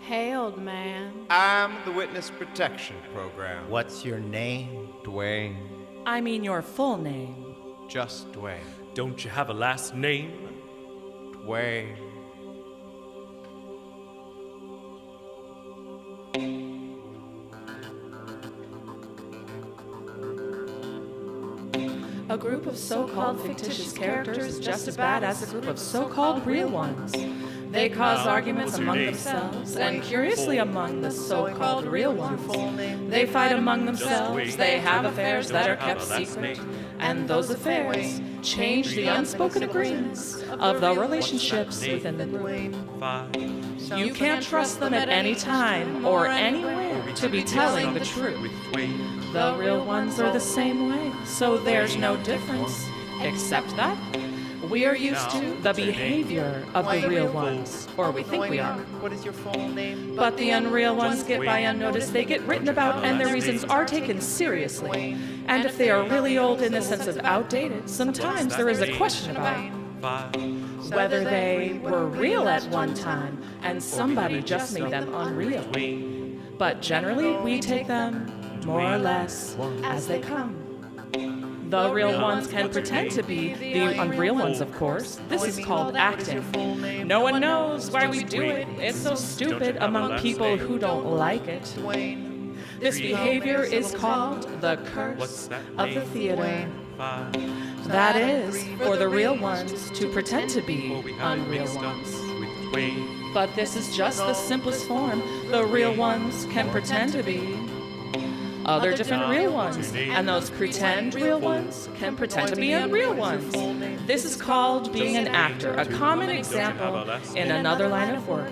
Hey, old man. I'm the Witness Protection Program. What's your name? Dwayne. I mean your full name. Just Dwayne. Don't you have a last name? Dwayne. A group of so-called fictitious characters is just as bad as a group of so-called real ones. They cause arguments among themselves, and curiously among the so-called real ones. They fight among themselves, they have affairs that are kept secret, and those affairs change the unspoken agreements of the relationships within the group. You can't trust them at any time or anywhere to be telling the truth. The real ones are the same way, so there's no difference, except that we are used to the behavior of the real ones, or we think we are. What is your full name? But the unreal ones get by unnoticed, they get written about, and their reasons are taken seriously. And if they are really old in the sense of outdated, sometimes there is a question about whether they were real at one time and somebody just made them unreal. But generally, we take them more or less as they come. The real ones can pretend to be the unreal ones, of course. This is called acting. No one knows why we do it. It's so stupid among people who don't like it. This behavior is called the curse of the theater. That is, for the real ones to pretend to be unreal ones. But this is just the simplest form. The real ones can pretend to be other different real ones, and those pretend real ones can pretend to be unreal ones. This is called being an actor, a common example in another line of work.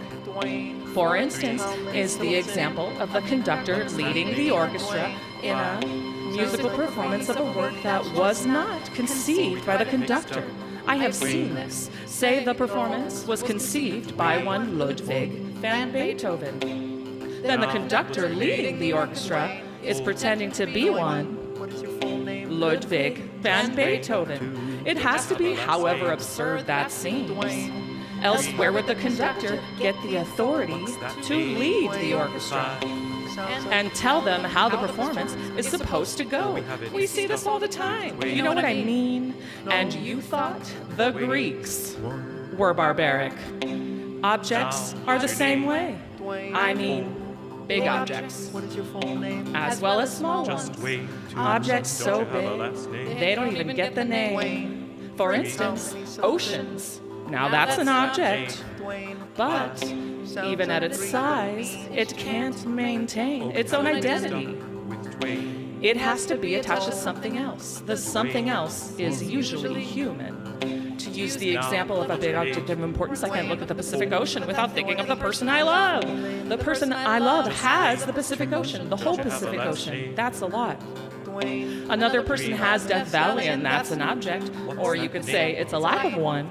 For instance, is the example of the conductor leading the orchestra in a musical performance of a work that was not conceived by the conductor. I have seen this. Say the performance was conceived by one Ludwig van Beethoven. Then the conductor leading the orchestra is pretending to be one Ludwig van Beethoven. It has to be, however absurd that seems. Else where would the conductor get the authority to lead the orchestra and tell them how the performance is supposed to go? We see this all the time. You know what I mean? And you thought the Greeks were barbaric. Objects are the same way. I mean, big objects, as well as small ones. Objects so big, they don't even get the name. For instance, oceans. Now that's an object, but even at its size, it can't maintain its own identity. It has to be attached to something else. The something else is usually human. To use the example of a big object of importance, I can't look at the Pacific Ocean without thinking of the person I love. The person I love has the Pacific Ocean, the whole Pacific Ocean. That's a lot. Another person has Death Valley, and that's an object. Or you could say it's a lack of one.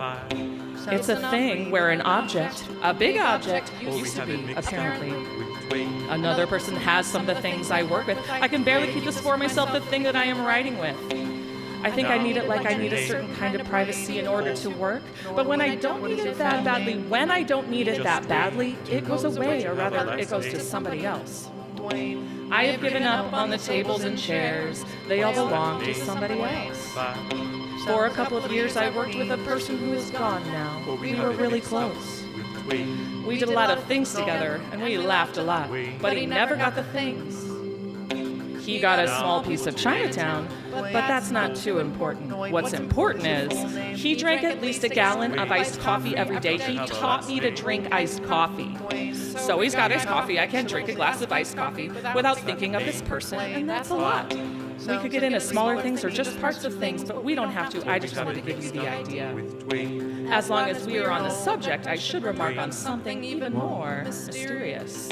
It's a thing where an object, a big object, used to be, apparently. Another person has some of the things I work with. I can barely keep this for myself, the thing that I am writing with. I think I need it like I need a certain kind of privacy in order to work. But when I don't need it that badly, it goes away, or rather, it goes to somebody else. I have given up on the tables and chairs. They all belong to somebody else. For a couple of years, I worked with a person who is gone now. We were really close. We did a lot of things together, and we laughed a lot. But he never got the things. He got a small piece of Chinatown, but that's not too important. What's important is he drank at least a gallon of iced coffee every day. He taught me to drink iced coffee. So he's got iced coffee. I can't drink a glass of iced coffee without thinking of this person, and that's a lot. We could get into smaller things or just parts of things, but we don't have to. I just wanted to give you the idea. As long as we are on the subject, I should remark on something even more mysterious.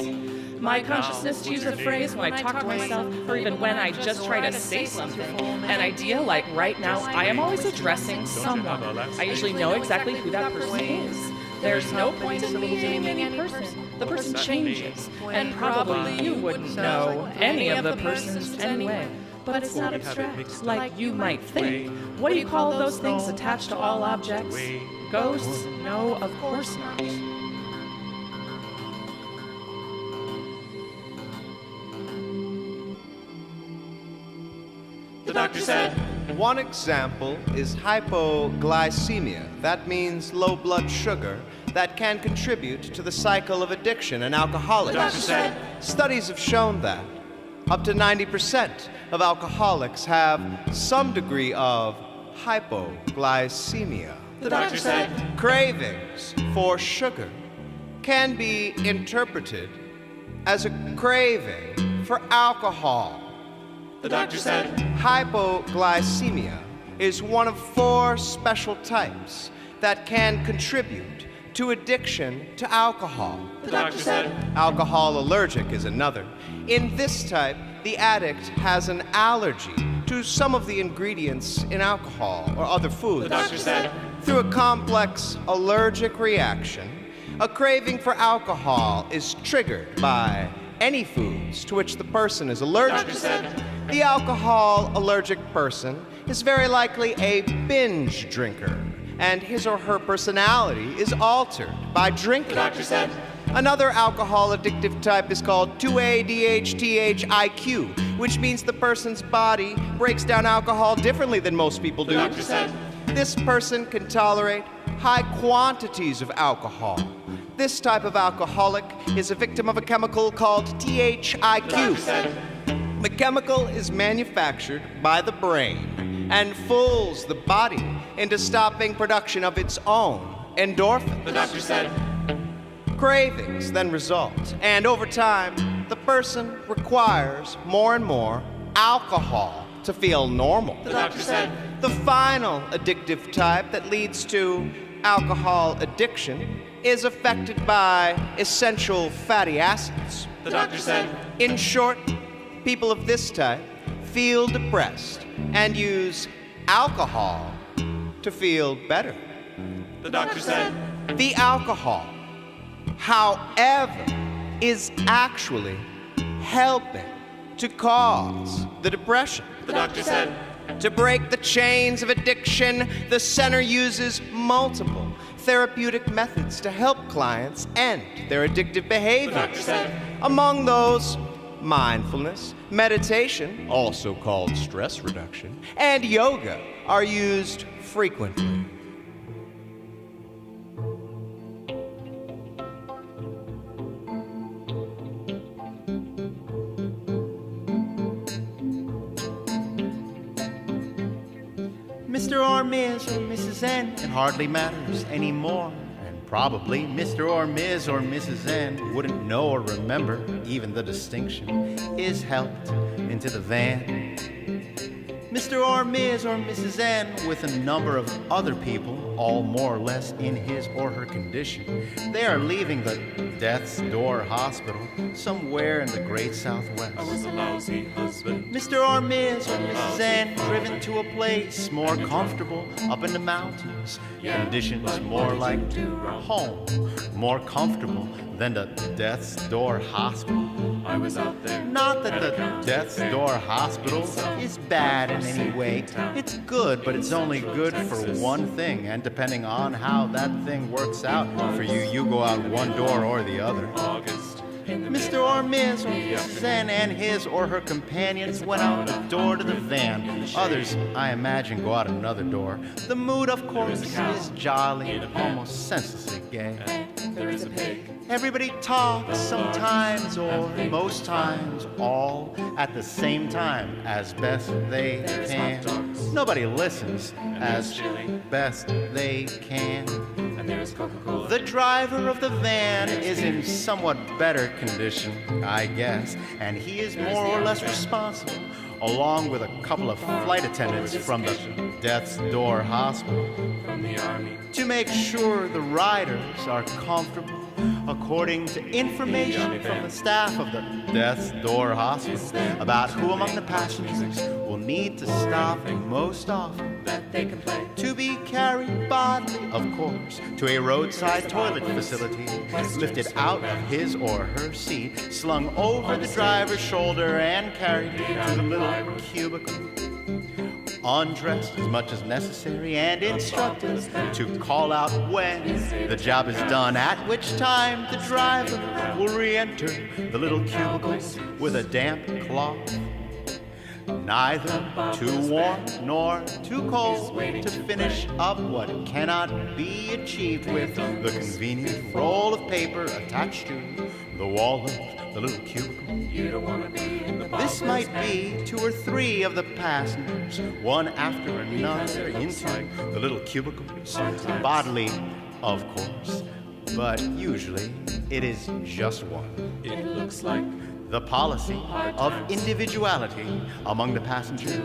My consciousness, to use a phrase when I talk to myself, or even when I just try to say something. An idea like right now, I am always addressing someone. I usually know exactly who that person is. There's no point in me naming any person. The person changes, and probably you wouldn't know any of the persons anyway. But it's not abstract, like you might think. What do you call those things attached to all objects? Ghosts? No, of course not. doctor said. One example is hypoglycemia. That means low blood sugar that can contribute to the cycle of addiction in alcoholics. The doctor said. Studies have shown that up to 90% of alcoholics have some degree of hypoglycemia. The doctor said. Cravings for sugar can be interpreted as a craving for alcohol. The doctor said. Hypoglycemia is one of 4 special types that can contribute to addiction to alcohol. The doctor said. Alcohol allergic is another. In this type, the addict has an allergy to some of the ingredients in alcohol or other foods. The doctor said. Through a complex allergic reaction, a craving for alcohol is triggered by any foods to which the person is allergic. The doctor said. The alcohol allergic person is very likely a binge drinker, and his or her personality is altered by drinking. The doctor said. Another alcohol addictive type is called 2ADHTHIQ, which means the person's body breaks down alcohol differently than most people do. The doctor said. This person can tolerate high quantities of alcohol. This type of alcoholic is a victim of a chemical called The doctor THIQ. said. The chemical is manufactured by the brain and fools the body into stopping production of its own endorphins. The doctor said. Cravings then result, and over time, the person requires more and more alcohol to feel normal. The doctor said. The final addictive type that leads to alcohol addiction is affected by essential fatty acids. The doctor said. In short, people of this type feel depressed and use alcohol to feel better. The doctor said. The alcohol, however, is actually helping to cause the depression. The doctor said. To break the chains of addiction, the center uses multiple therapeutic methods to help clients end their addictive The doctor behaviors. said. Among those, mindfulness, meditation, also called stress reduction, and yoga are used frequently. Mr. or Ms. or Mrs. N, it hardly matters anymore. And probably Mr. or Ms. or Mrs. N wouldn't know or remember even the distinction is helped into the van. Mr. or Ms. or Mrs. N with a number of other people, all more or less in his or her condition. They are leaving the Death's Door Hospital somewhere in the great Southwest. I was a lousy husband. Mr. or Ms. or Mrs. N driven to a place more comfortable up in the mountains. Conditions more like home, more comfortable than the Death's Door Hospital. I was out there. Not that the Death's Door Hospital is bad in any way. It's good, but it's only good for one thing, and depending on how that thing works out for you, you go out one door or the other. August. Mr. or Ms. or Mrs. N and his or her companions went out the door to the van. Others, I imagine, go out another door. The mood, of course, is jolly, almost senselessly gay. There is a pig. Everybody talks sometimes, or most times, all at the same time, as best they can. Nobody listens as best they can. And there is Coca-Cola. The driver of the van is in somewhat better condition, I guess, and he is more or less responsible, along with a couple of flight attendants from the Death's Door Hospital, From the army. to make sure the riders are comfortable, according to information from the staff of the Death's Door Hospital about who among the passengers will need to stop most often. That they can play. To be carried bodily, of course, to a roadside toilet facility, lifted out of his or her seat, slung over the driver's shoulder, and carried to the little cubicle. Undressed as much as necessary, and instructed to call out when the job is done, at which time the driver will re-enter the little cubicle with a damp cloth. neither too warm nor too cold to finish up what cannot be achieved with the convenient roll of paper attached to the wall of the little cubicle. You don't want to be in the This might be 2 or 3 of the passengers, one after another, into the little cubicles, bodily, of course, but usually it is just one. It looks like The policy of individuality among the passengers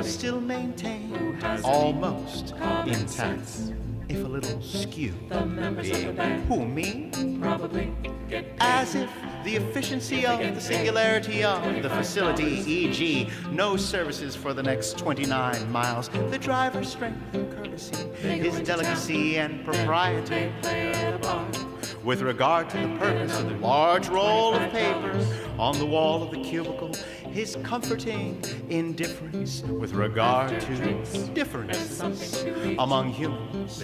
still maintained almost intact, if a little skewed. Being who, me? probably get As if the efficiency of the singularity of the facility, e.g., no services for the next 29 miles, the driver's strength and courtesy, his delicacy and propriety, with regard to the purpose of the large roll of paper on the wall of the cubicle, his comforting indifference with regard to differences among humans,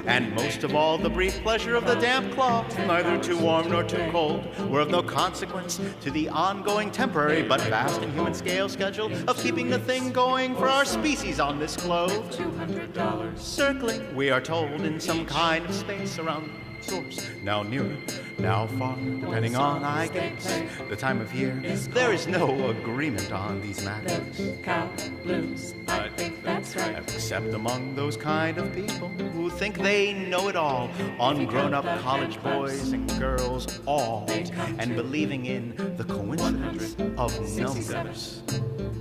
and most of all, the brief pleasure of the damp cloth, neither too warm nor too cold, were of no consequence to the ongoing temporary but vast and human scale schedule of keeping the thing going for our species on this globe. $200. Circling, we are told, in some kind of space around source, now nearer, now far, depending on, I guess, the time of year. There is no agreement on these matters, Cow blues. I think that's right. except among those kind of people who think they know it all, on grown-up college boys and girls, all, and believing in the coincidence of numbers.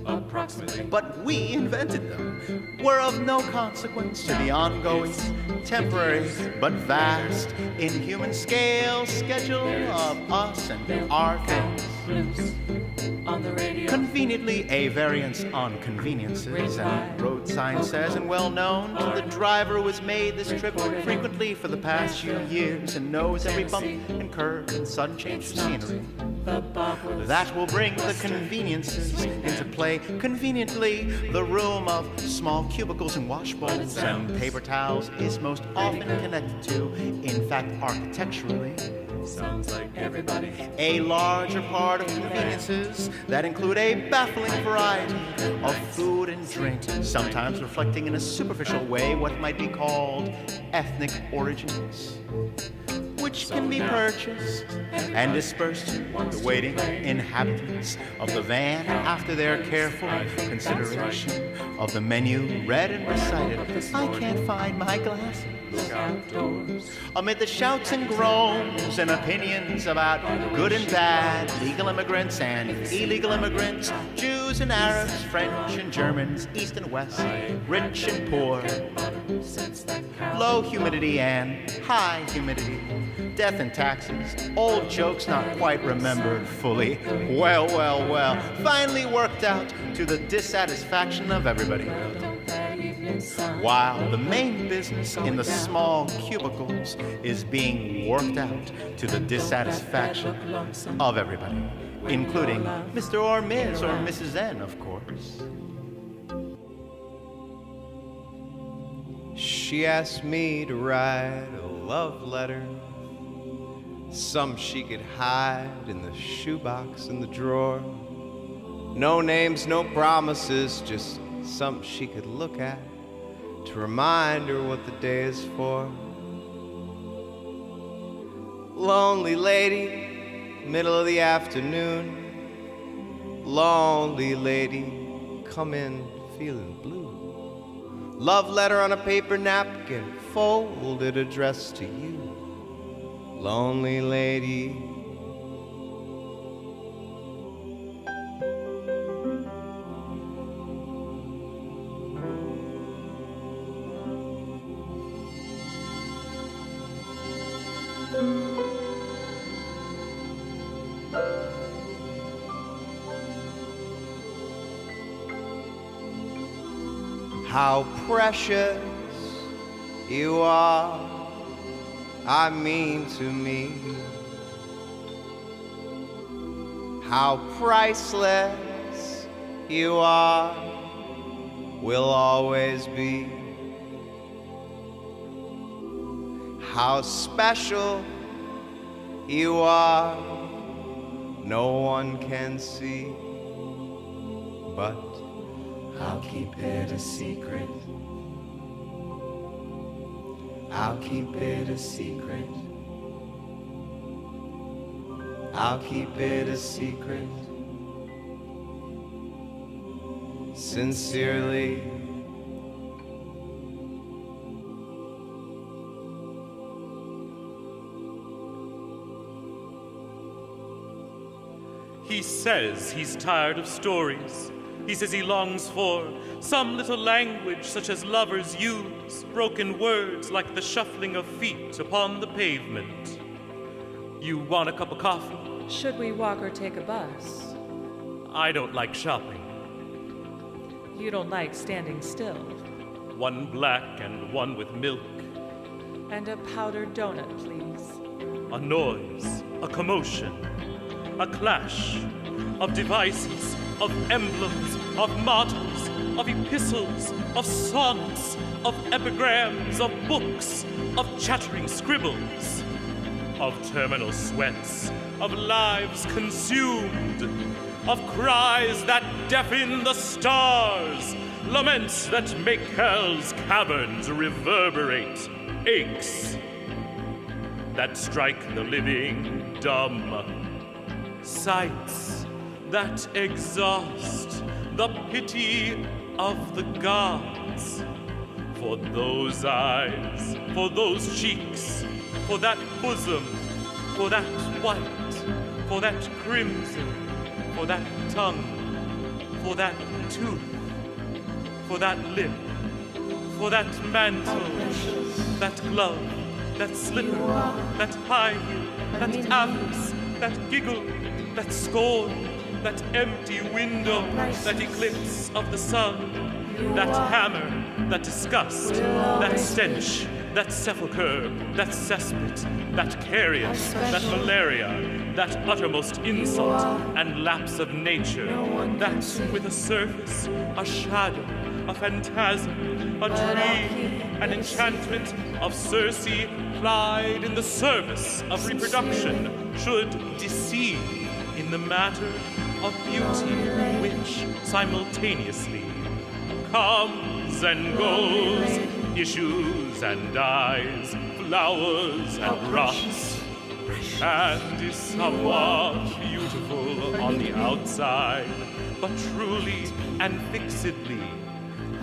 Approximately. But we invented them, were of no consequence to the ongoing, temporary, but vast, inhuman scale schedule of us and our things. On the radio. Conveniently a variance on conveniences, and road sign says, and well known to the driver who has made this trip frequently for the past few years and knows every bump and curve and sudden change of scenery. That will bring the conveniences into play. Conveniently, the room of small cubicles and wash bowls and paper towels is most often connected to, in fact, architecturally, Sounds like everybody. a larger part of conveniences that include a baffling variety of food and drink, sometimes reflecting in a superficial way what might be called ethnic origins, which can be purchased and dispersed to the waiting inhabitants of the van after their careful consideration of the menu read and recited. I can't find my glasses. Amid the shouts and groans and opinions about good and bad, legal immigrants and illegal immigrants, Jews and Arabs, French and Germans, East and West, rich and poor, low humidity and high humidity, death and taxes, old jokes not quite remembered fully, well, finally worked out to the dissatisfaction of everybody. While the main business in the small cubicles is being worked out to the dissatisfaction of everybody, including Mr. or Ms. or Mrs. N, of course. She asked me to write a love letter, some she could hide in the shoebox in the drawer. No names, no promises, just something she could look at to remind her what the day is for. Lonely lady, middle of the afternoon. Lonely lady, come in feeling blue. Love letter on a paper napkin, folded, addressed to you. Lonely lady. How precious you are, I mean to me. How priceless you are, will always be. How special you are, no one can see. but I'll keep it a secret. I'll keep it a secret. I'll keep it a secret. Sincerely, He says he's tired of stories. He says he longs for some little language such as lovers use, broken words like the shuffling of feet upon the pavement. You want a cup of coffee? Should we walk or take a bus? I don't like shopping. You don't like standing still. One black and one with milk. And a powdered donut, please. A noise, a commotion, a clash of devices, of emblems, of mottos, of epistles, of sonnets, of epigrams, of books, of chattering scribbles, of terminal sweats, of lives consumed, of cries that deafen the stars, laments that make hell's caverns reverberate, aches that strike the living dumb, sights that exhaust the pity of the gods. For those eyes, for those cheeks, for that bosom, for that white, for that crimson, for that tongue, for that tooth, for that lip, for that mantle, that glove, that slipper, that high heel, that avarice, that giggle, that scorn, that empty window, that eclipse of the sun, that hammer, that disgust, that stench, that sepulchre, that cesspit, that carrion, that malaria, that uttermost insult and lapse of nature, that with a surface, a shadow, a phantasm, a dream, an enchantment of Circe plied in the service of reproduction, should deceive in the matter of beauty, which simultaneously comes and goes, issues and dies, flowers and rots, and is somewhat beautiful on the outside, but truly and fixedly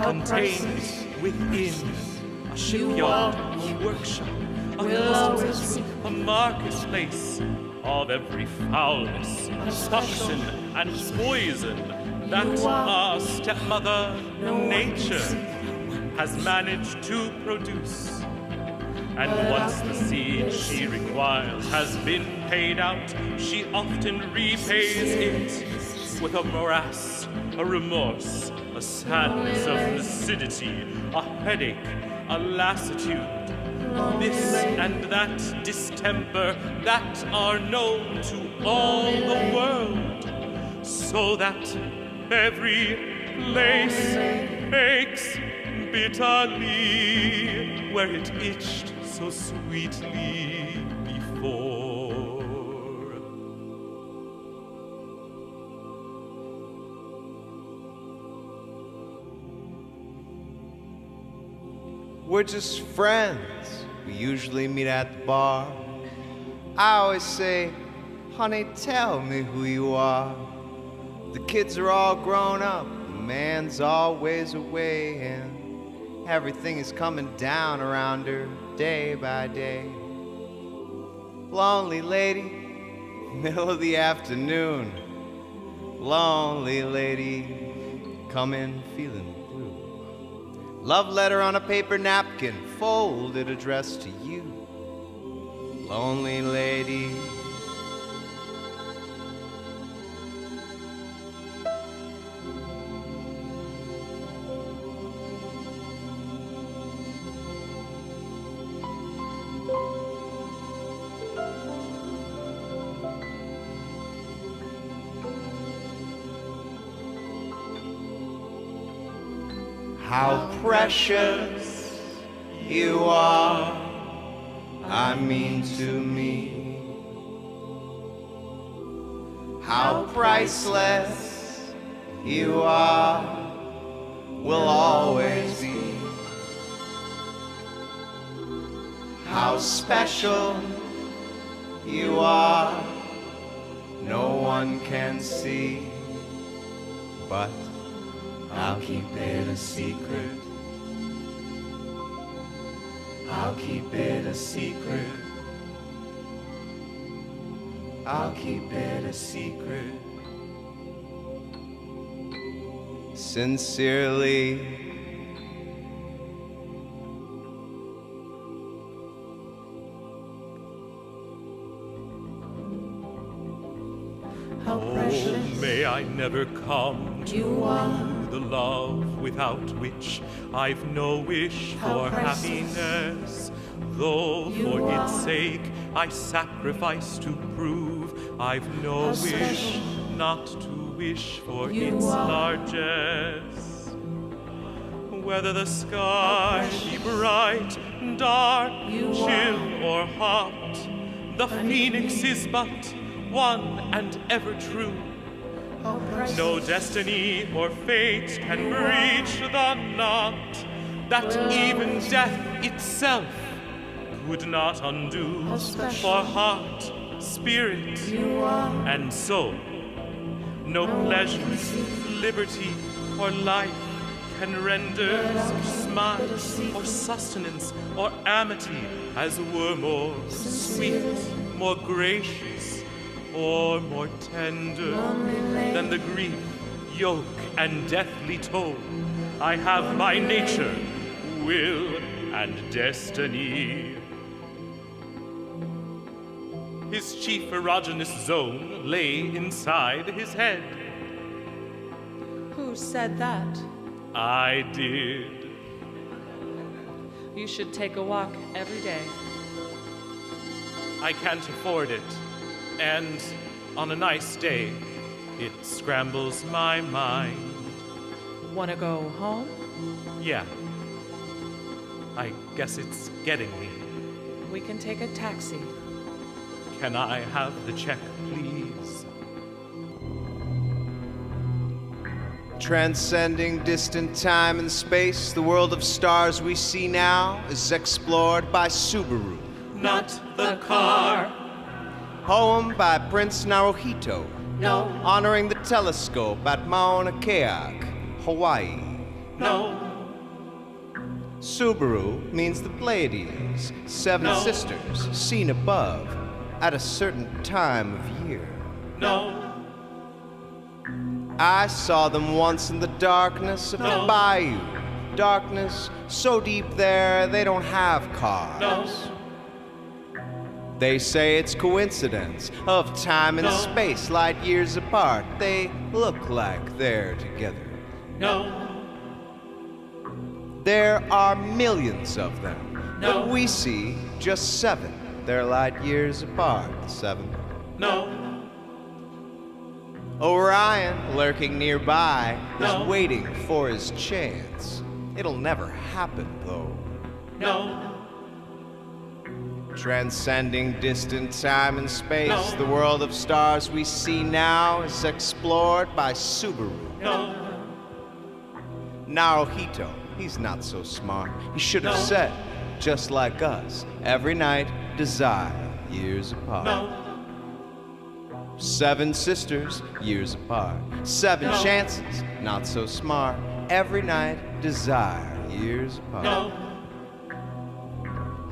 contained within a shipyard, a workshop, a closet, a marketplace of every foulness, toxin, and poison that a stepmother nature has managed to produce. And once the seed she requires has been paid out, she often repays it with a morass, a remorse, a sadness of lucidity, a headache, a lassitude, this and that distemper that are known to all the world, so that every place aches bitterly where it itched so sweetly before. we're just friends. We usually meet at the bar. I always say, honey, tell me who you are. The kids are all grown up, the man's always away, and everything is coming down around her day by day. Lonely lady, middle of the afternoon. Lonely lady, come in feeling blue. Love letter on a paper napkin, folded, addressed to you. Lonely lady. How precious you are, I mean to me. How priceless you are, will always be. How special you are, no one can see, but I'll keep it a secret. I'll keep it a secret. I'll keep it a secret. sincerely. How precious May I never come to you are. the love without which I've no wish How for precious happiness. Though you for are. its sake I sacrifice to prove I've no How wish special not to wish for you its are. largesse. Whether the sky be bright, dark, You chill, are. or hot, the phoenix is but one and ever true. How precious No destiny or fate can breach the knot that even death itself could not undo. How special For heart, spirit, you are. and soul, no pleasure, liberty, or life can render such smile or sustenance or amity as were more sweet, more gracious, or more tender than the grief, yoke, and deathly toll I have by nature, will, and destiny. His chief erogenous zone lay inside his head. Who said that? I did. You should take a walk every day. I can't afford it. And on a nice day, it scrambles my mind. Wanna go home? Yeah. I guess it's getting me. We can take a taxi. Can I have the check, please? Transcending distant time and space, the world of stars we see now is explored by Subaru. Not the car. Poem by Prince Naruhito, No, honoring the telescope at Mauna Kea, Hawaii. no, Subaru means the Pleiades, seven No. sisters, seen above at a certain time of year. no, I saw them once in the darkness of the No. bayou. Darkness so deep there they don't have cars. no, They say it's coincidence of time and No. space, light years apart. They look like they're together. no, There are millions of them, No. but we see just seven. They're light years apart, seven. no, Orion, lurking nearby, No. is waiting for his chance. It'll never happen, though. no, Transcending distant time and space, No. the world of stars we see now is explored by Subaru. no, Naruhito, he's not so smart. He should have No. said, just like us, every night desire, years apart. no, Seven sisters, years apart. Seven No. chances, not so smart. Every night desire, years apart. no,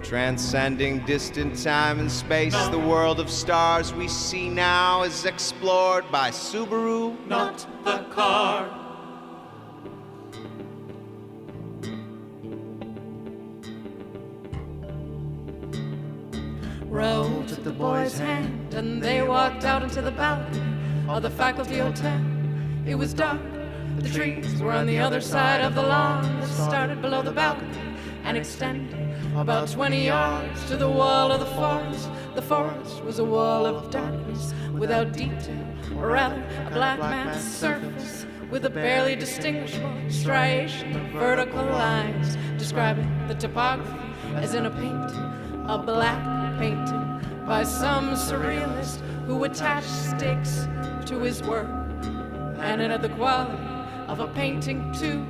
Transcending distant time and space, No. the world of stars we see now is explored by Subaru. not the car. Rose took the boy's hand, and they walked out into the balcony of the faculty hotel. It was dark. The trees were on the other side of the lawn that started below the balcony and extended about 20 yards to the wall of the forest. The forest was a wall of darkness without detail, or rather a black mass surface with a barely distinguishable striation of vertical lines describing the topography as in a painting, a black painting by some surrealist who attached stakes to his work. and it had the quality of a painting too,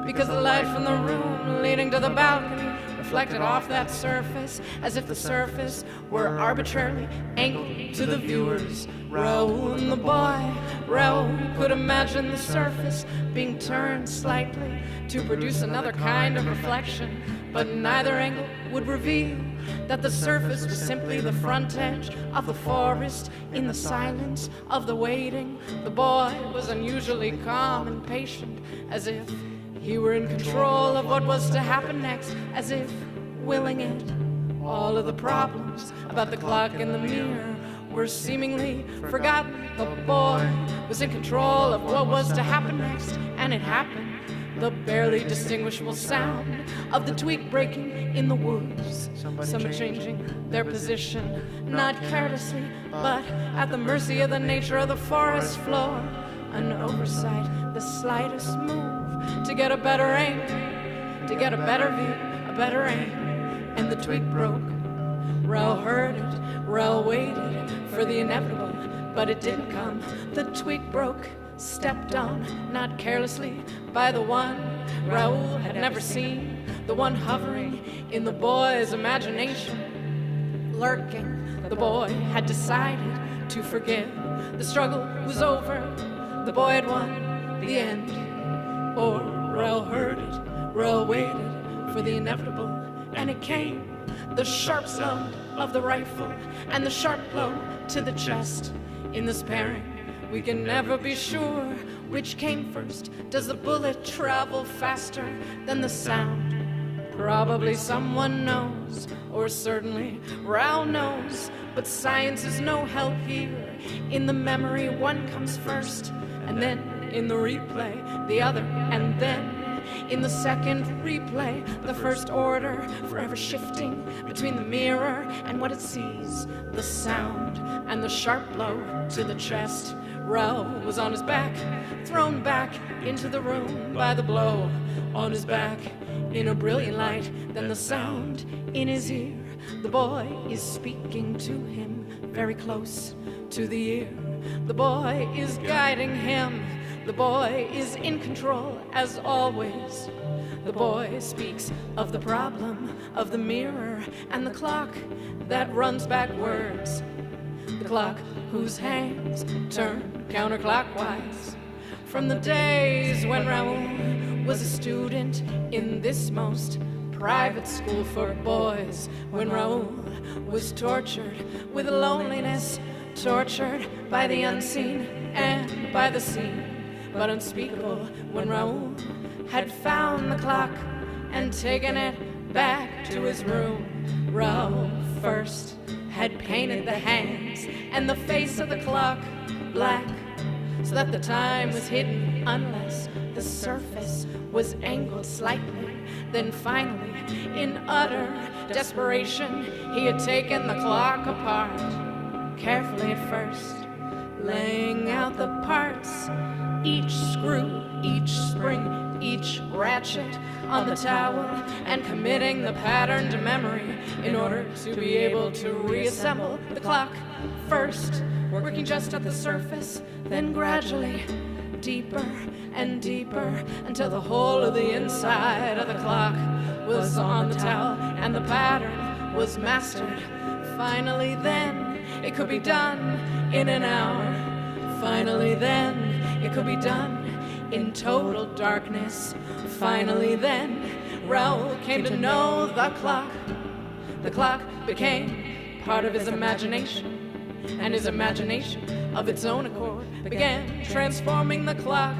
because the light from the room leading to the balcony reflected off that surface as if the surface were arbitrarily angled to the viewers. Raoul and the boy, Raoul could imagine the surface being turned slightly to produce another kind of reflection, but neither angle would reveal that the surface was simply the front edge of the forest in the silence of the waiting. The boy was unusually calm and patient, as if he were in control of what was to happen next, as if willing it. All of the problems about the clock and the mirror were seemingly forgotten. The boy was in control of what was to happen next, and it happened. The barely distinguishable sound of the twig breaking in the woods, some changing their position, not carelessly, but at the mercy of the nature of the forest floor. An oversight, the slightest move to get a better aim, to get a better view, a better aim, and the twig broke. Raoul heard it, Raoul waited for the inevitable, but it didn't come. The twig broke, stepped on, not carelessly, by the one Raoul had never seen, the one hovering in the boy's imagination, lurking. The boy had decided to forgive. The struggle was over. The boy had won the end. Or Raoul heard it. Raoul waited for the inevitable, and it came. The sharp blow of the rifle and the sharp blow to the chest. In this pairing, we can never be sure which came first. Does the bullet travel faster than the sound? Probably someone knows, or certainly Raoul knows, but science is no help here. In the memory, one comes first, and then in the replay, the other, and then in the second replay, the first order, forever shifting between the mirror and what it sees, the sound and the sharp blow to the chest. Raoul was on his back, thrown back into the room by the blow. On his back, in a brilliant light, then the sound in his ear. The boy is speaking to him, very close to the ear. The boy is guiding him. The boy is in control, as always. The boy speaks of the problem of the mirror and the clock that runs backwards. The clock whose hands turn counterclockwise. From the days when Raoul was a student in this most private school for boys, when Raoul was tortured with loneliness, tortured by the unseen and by the seen, but unspeakable, when Raoul had found the clock and taken it back to his room. Raoul first had painted the hands and the face of the clock black, so that the time was hidden unless the surface was angled slightly. Then finally, in utter desperation, he had taken the clock apart, carefully at first, laying out the parts, each screw, each spring, each ratchet on the towel, and committing the pattern to memory in order to be able to reassemble the clock. First, working just at the surface, then gradually deeper and deeper until the whole of the inside of the clock was on the towel and the pattern was mastered. Finally then, it could be done in an hour. Finally then, it could be done in total darkness. Finally then, Raoul came to know the clock. The clock became part of his imagination, and his imagination, of its own accord, began transforming the clock.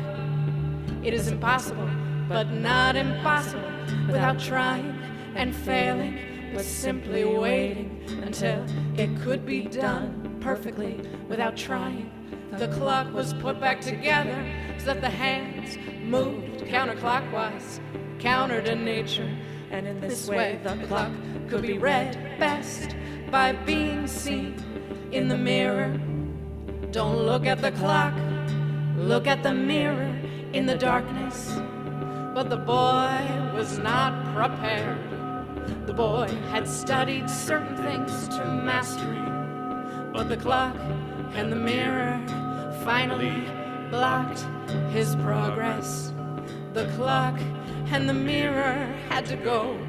It is impossible, but not impossible, without trying and failing, but simply waiting until it could be done perfectly without trying. The clock was put back together so that the hands moved counterclockwise, counter to nature, and in this way the clock could be read best by being seen in the mirror. Don't look at the clock, look at the mirror in the darkness. But the boy was not prepared. The boy had studied certain things to mastery, but the clock and the mirror, finally, blocked his progress. The clock and the mirror had to go.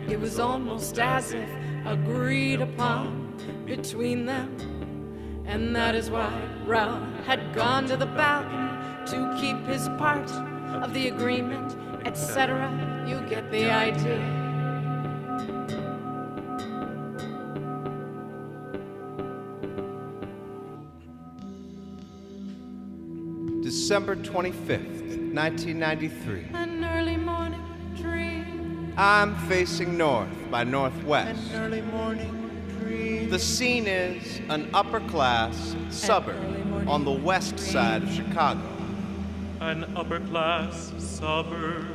It was almost as if agreed upon between them. And that is why Ralph had gone to the balcony to keep his part of the agreement, etc. You get the idea. December 25th, 1993. An early morning dream. I'm facing north by northwest. An early morning dream. The scene is an upper-class suburb on the west side of Chicago. An upper-class suburb.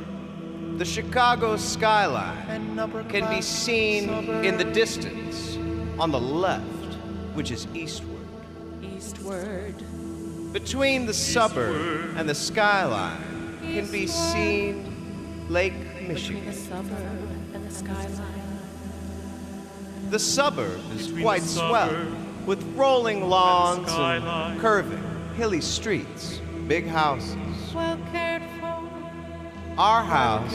The Chicago skyline An upper can be class seen suburb. in the distance on the left, which is eastward. Eastward. Between the suburb and the skyline can be seen Lake Between Michigan. the suburb and the skyline. The suburb is Between quite the swell, suburb with rolling lawns skyline. and curving, hilly streets, big houses. Well cared for. Our house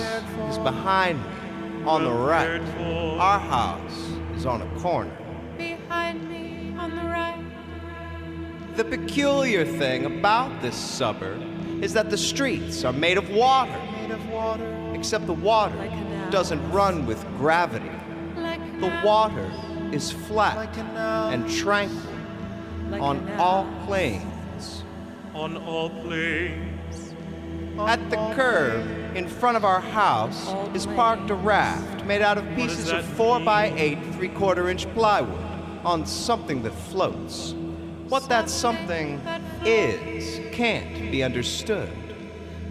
is behind me, on the Well right. cared for. Our house is on a corner. Behind me on the right. The peculiar thing about this suburb is that the streets are made of water, Made of water. except the water Like canals. doesn't run with gravity. Like The water is flat Like canals. and tranquil like on canals. all planes. On all planes. At the curb in front of our house All is parked a raft made out of does pieces of that 4x8 3/4 inch plywood on something that floats. What that something is can't be understood.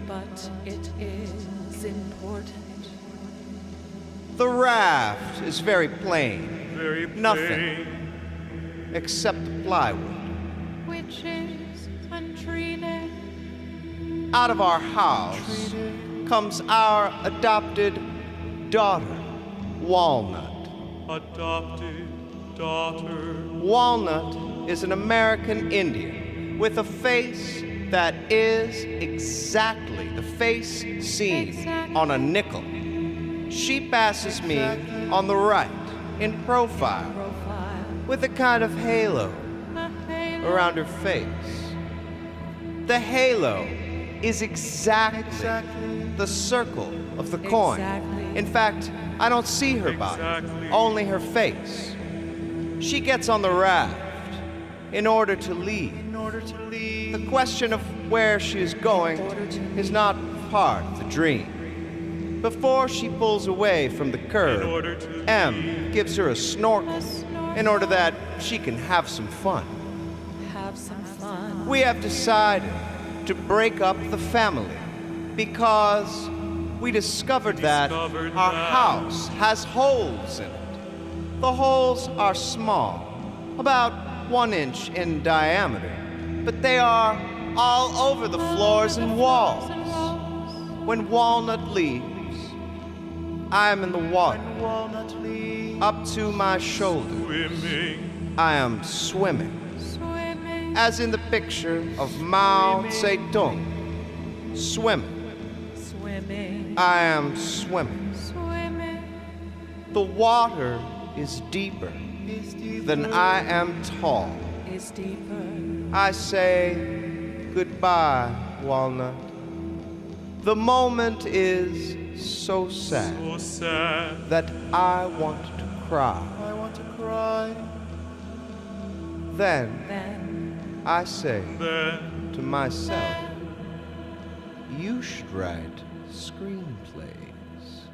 But it is important. The raft is very plain, Very Nothing. plain. except the plywood. Which is untreated. Out of our house comes our adopted daughter, Walnut. Adopted daughter. Walnut is an American Indian with a face that is exactly the face seen on a nickel. She passes me on the right in profile Profile. with a kind of halo A halo. around her face. The halo is exactly the circle of the coin. Exactly. In fact, I don't see her body, Exactly. only her face. She gets on the raft in order to leave. In order to leave. The question of where she is going is not part of the dream. Before she pulls away from the In curb, order to M gives her a snorkel in order that she can have some fun. Have some fun. We have decided to break up the family because we discovered that our house has holes in it. The holes are small, about 1 inch in diameter, but they are all over the floors and walls. When Walnut leaves, I am in the water, Walnut leaves. up to my shoulders. swimming. I am swimming, Swimming. as in the picture of Mao Zedong. Swimming. Swimming. I am swimming. Swimming. The water is deeper Is deep. than I am tall. Is deeper. I say goodbye, Walnut. The moment is so sad So sad. that I want to cry. I want to cry. Then Then. I say Then to myself, you should write screenplays.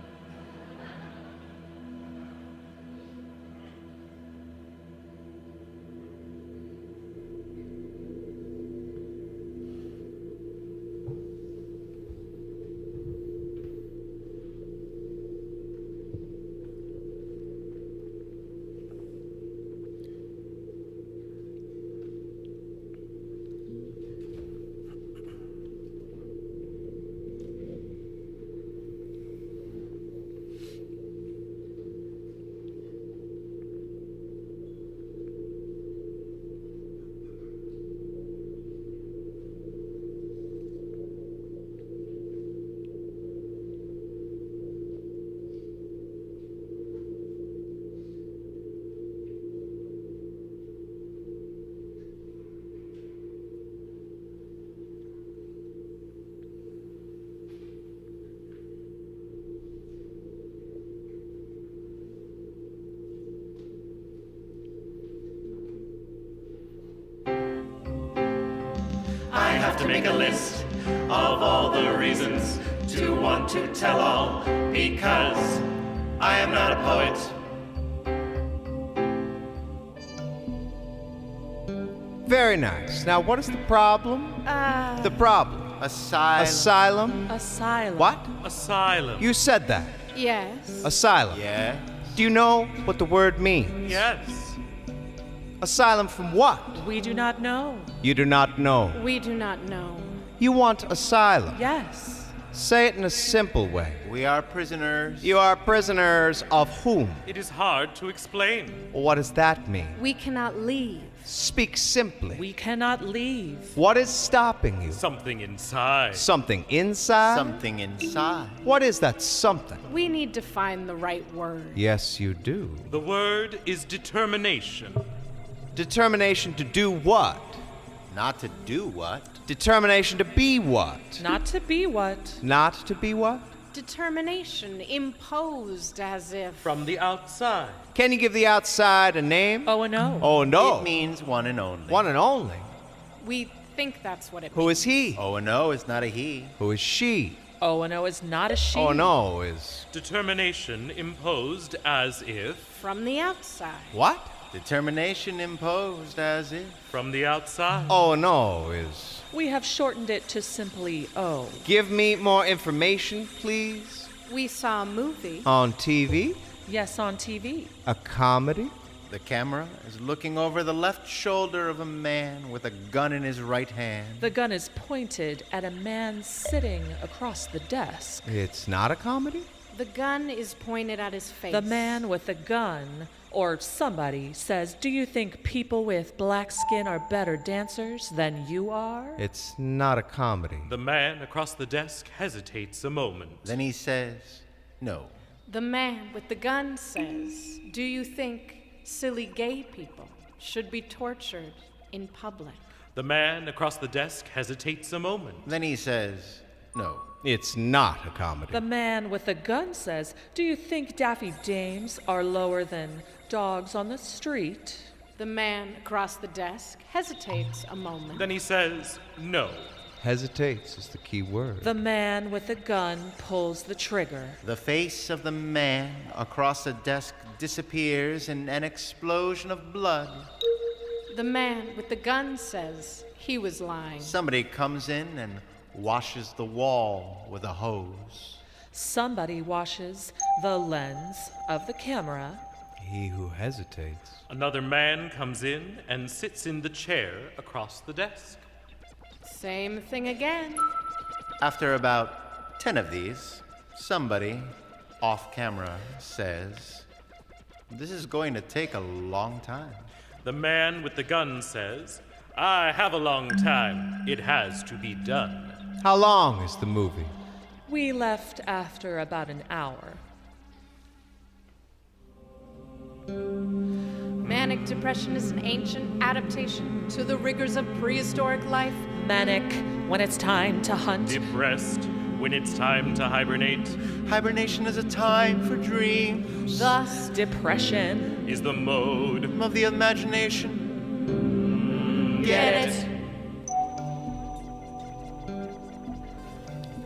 I have to make a list of all the reasons to want to tell all, because I am not a poet. Very nice. Now, what is the problem? The problem. Asylum. Asylum? Asylum. What? Asylum. You said that. Yes. Asylum. Yeah. Do you know what the word means? Yes. Asylum from what? We do not know. You do not know. We do not know. You want asylum. Yes. Say it in a simple way. We are prisoners. You are prisoners of whom? It is hard to explain. What does that mean? We cannot leave. Speak simply. We cannot leave. What is stopping you? Something inside. Something inside? Something inside. What is that something? We need to find the right word. Yes, you do. The word is determination. Determination to do what? Not to do what? Determination to be what? Not to be what? Not to be what? Determination imposed as if. From the outside. Can you give the outside a name? Oh, no. Oh, no. It means one and only. One and only. We think that's what it Who is he? Oh, no is not a he. Who is she? O&O is not a she. Oh, no is... Determination imposed as if. From the outside. What? Determination imposed as if. From the outside. Oh, no is... We have shortened it to simply O. Give me more information, please. We saw a movie. On TV? Yes, on TV. A comedy? The camera is looking over the left shoulder of a man with a gun in his right hand. The gun is pointed at a man sitting across the desk. It's not a comedy? The gun is pointed at his face. The man with the gun, or somebody, says, "Do you think people with black skin are better dancers than you are?" It's not a comedy. The man across the desk hesitates a moment. Then he says, no. The man with the gun says, "Do you think silly gay people should be tortured in public?" The man across the desk hesitates a moment. Then he says, no. It's not a comedy. The man with the gun says, "Do you think daffy dames are lower than dogs on the street?" The man across the desk hesitates a moment. Then he says, no. Hesitates is the key word. The man with the gun pulls the trigger. The face of the man across the desk disappears in an explosion of blood. The man with the gun says he was lying. Somebody comes in and washes the wall with a hose. Somebody washes the lens of the camera. He who hesitates. Another man comes in and sits in the chair across the desk. Same thing again. After about 10 of these, somebody off camera says, "This is going to take a long time." The man with the gun says, "I have a long time. It has to be done." How long is the movie? We left after about an hour. Manic depression is an ancient adaptation to the rigors of prehistoric life. Manic when it's time to hunt. Depressed when it's time to hibernate Hibernation is a time for dreams Thus, Depression. is the mode. of the imagination. get it?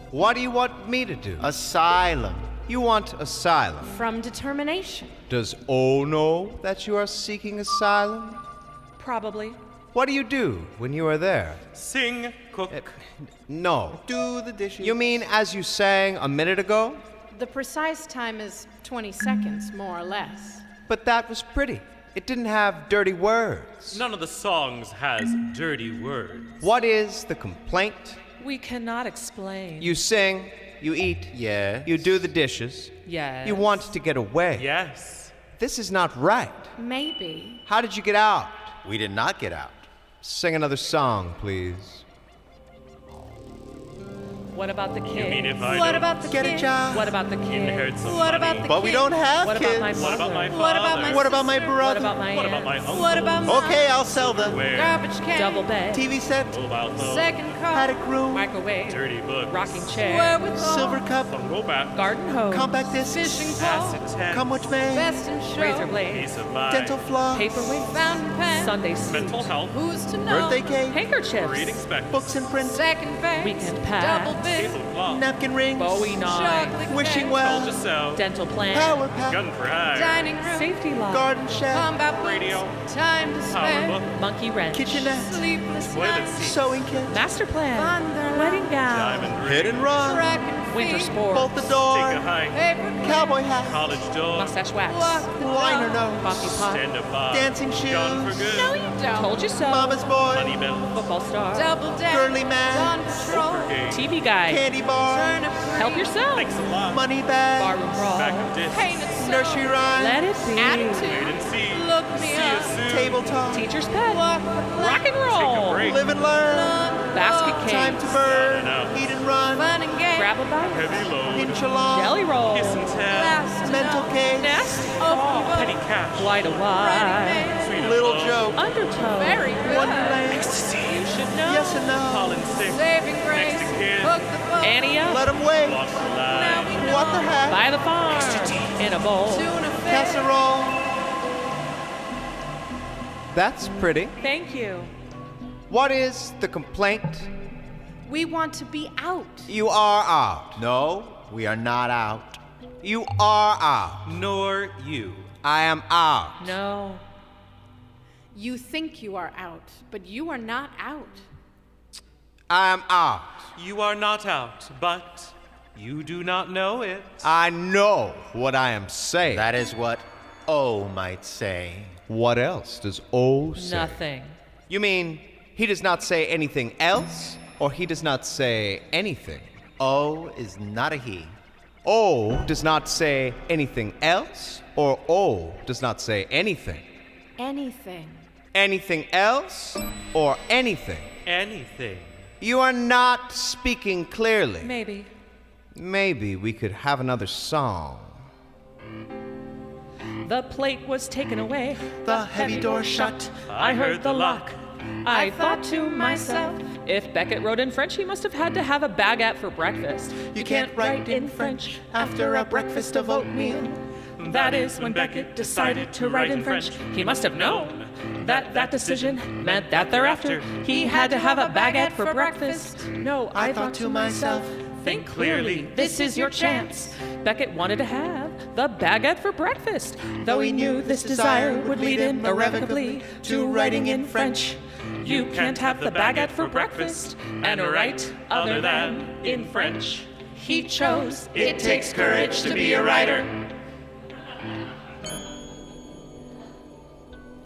What do you want me to do? Asylum. You want asylum. From determination. Does O know that you are seeking asylum? Probably. What do you do when you are there? Sing, cook. No. Do the dishes. You mean as you sang a minute ago? The precise time is 20 seconds, more or less. But that was pretty. It didn't have dirty words. None of the songs has dirty words. What is the complaint? We cannot explain. You sing, you eat, Yeah. you do the dishes. Yes. You want to get away. Yes. This is not right. Maybe. How did you get out? We did not get out. Sing another song, please. What about the You mean kids? if I What don't about the Get a kids? job. What about the inherit kids? some What money? about the But we don't have What kids. about my What about my mother? What about father? my What about my sister? brother? What about my What about my aunt? uncle? What about my Okay, I'll sell them. Where? garbage can? Double bed, TV set, Mobile phone. Second car. attic room, microwave, Dirty books. rocking chair, Wherewithal. silver cup, Some robot. garden hose, compact discs, Fishing pole. Acid test. come which may, Best in show. razor blade, Piece of mind. dental floss, paperweight, Fountain pen. Sunday suit, Mental health. Who's to know? birthday cake, handkerchiefs, Reading spectacles. books and print, Second base. Weekend pass. Double bid. Tablecloth. napkin rings, Bowie knife, Chocolate wishing cake. well, Soldier cell. dental plan, power pack, Gun for hire. Dining room. safety lock, garden shed, Combat boots. Radio. Time to Power spare. book. monkey wrench, kitchenette, Sleepless Toilet nights. seat. sewing kit, master plan, Wonderland. wedding gown, Diamond ring. hit and run, Track and winter field. sport, bolt the Take a door, hike. Paper cowboy hat, College dog. mustache wax, Walk the liner dog. nose, coffee pot, Stand up bar. dancing Gone for shoes, good. No, you don't. told you so, mama's boy, Money belt. football star, Double deck. girly man, On patrol. Game. TV guide, candy bar, Turnip green. help yourself, Thanks a lot. money bag, barroom Back brawl, of disc. Painted silk. nursery rhyme, let it be, Attitude. Wait and see. Look me See you up. soon. table talk, teacher's pet, Walk the plank. rock and Take a roll, break. live and learn, basket time to cakes, burn, Down and out. eat and run, Fun and games. grab a bite, Heavy load. inch along, jelly roll, Kiss and tell. Glass to mental know. case, nasty Open call, book. Petty cash. wide a wide, Ready-made. Sweet of little love. joke, undertow, Very good. wonderland, you should know, yes and no, Pollen stick. Saving grace. Next to kin. Hook the boat. Annie up, let 'em wait, Lost the Now line. we know. what the heck, by the farm, in a bowl, Tuna fish. casserole, That's pretty. thank you, What is the complaint? We want to be out. You are out. no, we are not out, You are out. Nor you. I am out. no, You think you are out, but you are not out. I am out. You are not out, but you do not know it. I know what I am saying. that is what O might say, What else does O say? nothing, You mean he does not say anything else, or he does not say anything? O is not a he, O does not say anything else, or O does not say anything? Anything. Anything else, or anything? Anything. You are not speaking clearly. maybe, Maybe we could have another song. the plate was taken away, the heavy door shut, I heard the lock. I thought to myself, if Beckett wrote in French, he must have had to have a baguette for breakfast. You can't write in French after a breakfast of oatmeal. That is when Beckett decided to write in French. He must have known that that decision meant that thereafter he had to have a baguette for breakfast. No, I thought to myself, think clearly, this is your chance. Beckett wanted to have the baguette for breakfast, though he knew this desire would lead him irrevocably to writing in French. You can't have the baguette for breakfast and write other than in French. He chose, it takes courage to be a writer.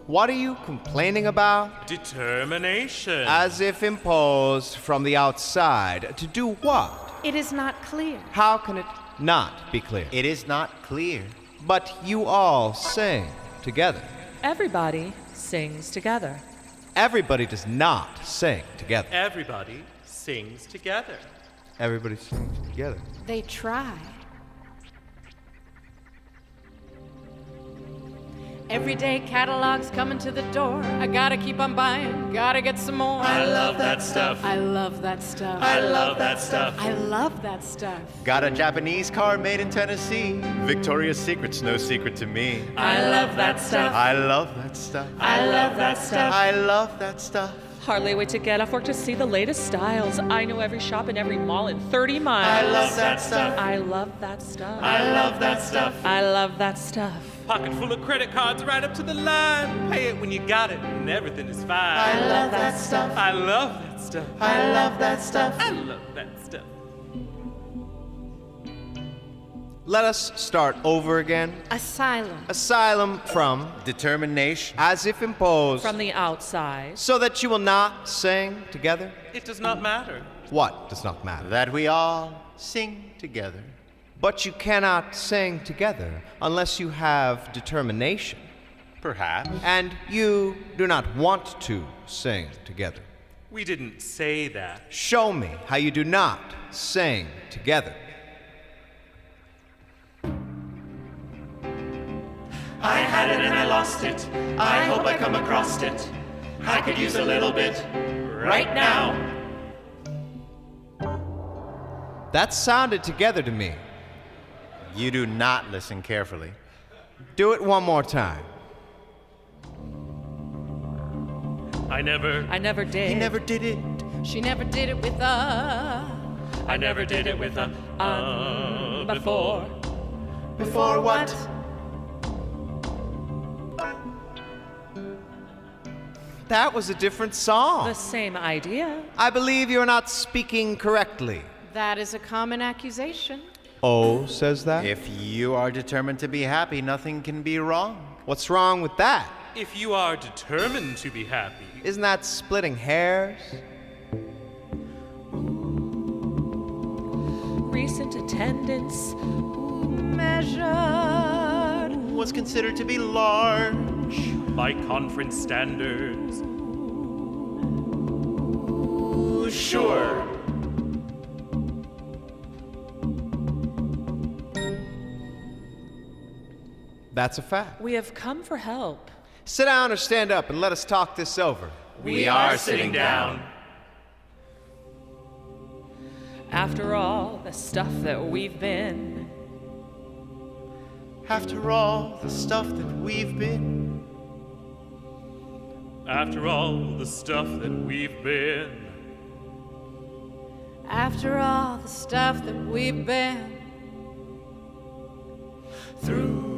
What are you complaining about? Determination. As if imposed from the outside. To do what? It is not clear. How can it not be clear? It is not clear. But you all sing together. Everybody sings together. Everybody does not sing together. Everybody sings together. Everybody sings together. They try. Everyday catalogs coming to the door. I gotta keep on buying, gotta get some more. I love that stuff. I love that stuff. I love that stuff. I love that stuff. Got a Japanese car made in Tennessee. Victoria's Secret's no secret to me. I love that stuff. I love that stuff. I love that stuff. I love that stuff. Hardly wait to get off work to see the latest styles. I know every shop in every mall in 30 miles. I love that stuff. I love that stuff. I love that stuff. I love that stuff. Pocket full of credit cards right up to the line. Pay it when you got it, and everything is fine. I love that stuff. I love that stuff. I love that stuff. I love that stuff. Let us start over again. Asylum. Asylum from, Determination. as if imposed, From the outside. so that you will not sing together. It does not matter. What does not matter? That we all sing together. But you cannot sing together unless you have determination. Perhaps. And you do not want to sing together. We didn't say that. Show me how you do not sing together. I had it and I lost it. I hope I come across it. I could use a little bit right now. That sounded together to me. You do not listen carefully. Do it one more time. I never did. He never did it. She never did it with a. I never did it with a before. Before what? That was a different song. The same idea. I believe you're not speaking correctly. That is a common accusation. Oh, says that? If you are determined to be happy, nothing can be wrong. What's wrong with that? If you are determined to be happy, Isn't that splitting hairs? Recent attendance measured. Was considered to be large. by conference standards. Sure. That's a fact. We have come for help. Sit down or stand up and let us talk this over. We are sitting down. After all the stuff that we've been. After all the stuff that we've been. After all the stuff that we've been. After all the stuff that we've been through,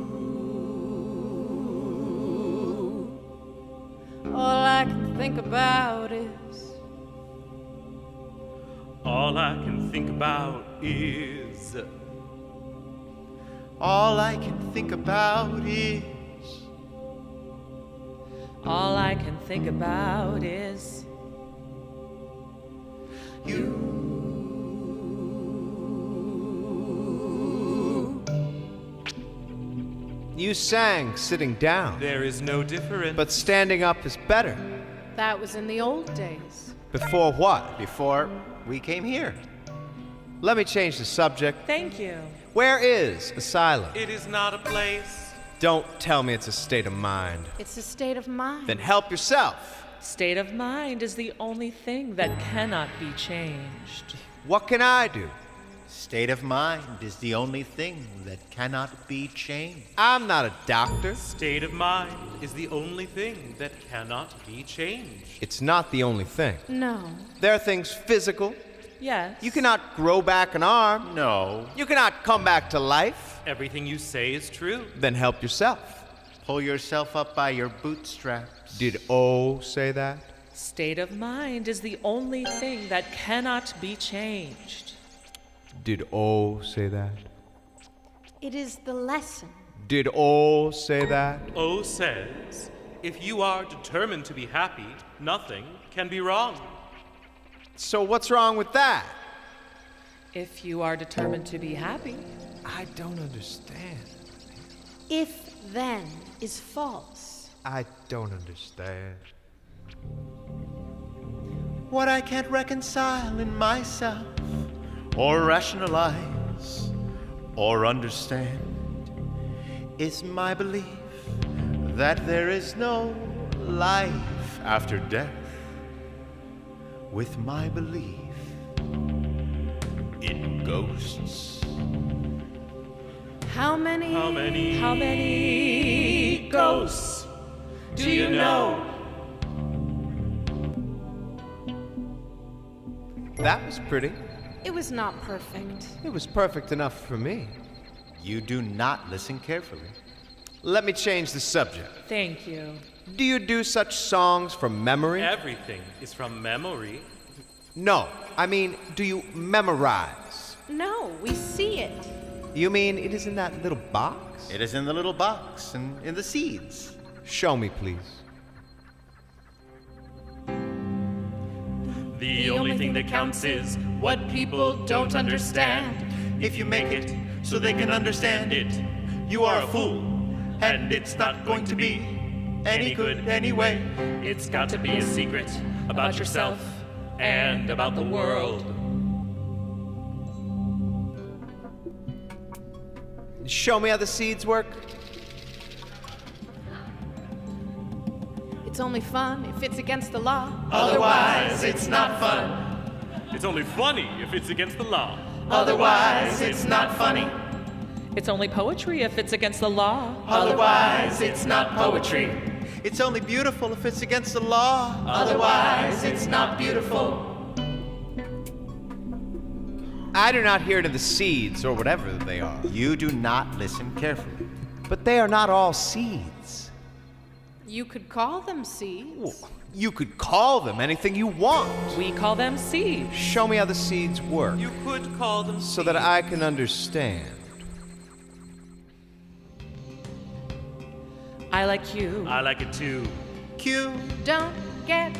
all I can think about is. All I can think about is. All I can think about is. All I can think about is You. You sang sitting down, There is no difference. but standing up is better. That was in the old days. Before what? Before we came here. Let me change the subject. thank you. Where is asylum? It is not a place. Don't tell me it's a state of mind. It's a state of mind. Then help yourself. State of mind is the only thing that cannot be changed. What can I do? State of mind is the only thing that cannot be changed. I'm not a doctor. State of mind is the only thing that cannot be changed. It's not the only thing. No. There are things physical. Yes. You cannot grow back an arm. No. You cannot come back to life. Everything you say is true. Then help yourself. Pull yourself up by your bootstraps. Did O say that? State of mind is the only thing that cannot be changed. Did O say that? It is the lesson. Did O say that? O says, if you are determined to be happy, nothing can be wrong. So what's wrong with that? If you are determined to be happy, I don't understand. If then is false. I don't understand. What I can't reconcile in myself, or rationalize, or understand, is my belief that there is no life after death. With my belief in ghosts. How many How many ghosts do you know? That was pretty. It was not perfect. It was perfect enough for me. You do not listen carefully. Let me change the subject. thank you. Do you do such songs from memory? Everything is from memory. No, I mean, do you memorize? No, we see it. You mean it is in that little box? It is in the little box and in the seeds. Show me, please. The only thing that counts is what people don't understand. If you make it so they can understand it, you are a fool, and it's not going to be any good anyway. It's got to be a secret about yourself and about the world. Show me how the seeds work. It's only fun if it's against the law. Otherwise, it's not fun. It's only funny if it's against the law. Otherwise, it's not funny. It's only poetry if it's against the law. Otherwise, it's not poetry. It's only beautiful if it's against the law. Otherwise, it's not beautiful. I do not hear to the seeds, or whatever they are. You do not listen carefully. But they are not all seeds. You could call them seeds. You could call them anything you want. We call them seeds. Show me how the seeds work, You could call them so that I can understand. I like you. I like it too. Q. Don't get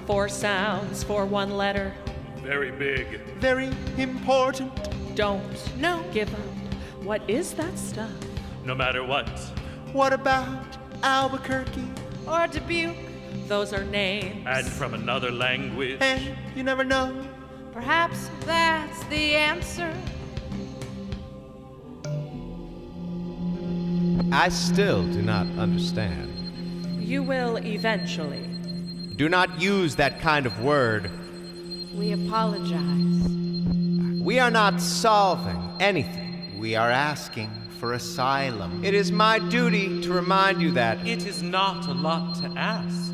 4 sounds for 1 letter. Very big. Very important. Don't No. give up. What is that stuff? No matter what. What about Albuquerque? or Dubuque. Those are names. And from another language. And you never know. Perhaps that's the answer. I still do not understand. You will eventually. Do not use that kind of word. We apologize. We are not solving anything. We are asking for asylum. It is my duty to remind you that It is not a lot to ask.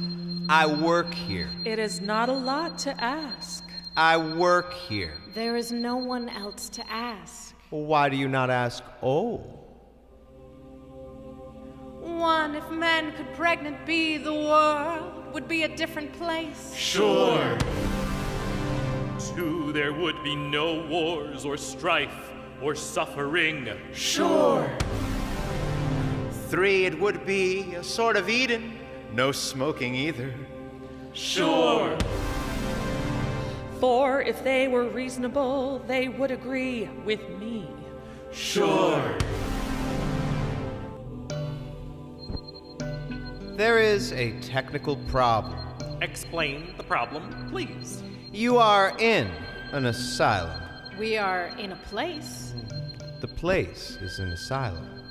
I work here. It is not a lot to ask. I work here. There is no one else to ask. Why do you not ask, oh? One, if men could pregnant be, the world would be a different place. Sure. 2, there would be no wars or strife or suffering. Sure. 3, it would be a sort of Eden. No smoking either. Sure. 4, if they were reasonable, they would agree with me. Sure. There is a technical problem. Explain the problem, please. You are in an asylum. We are in a place. The place is an asylum.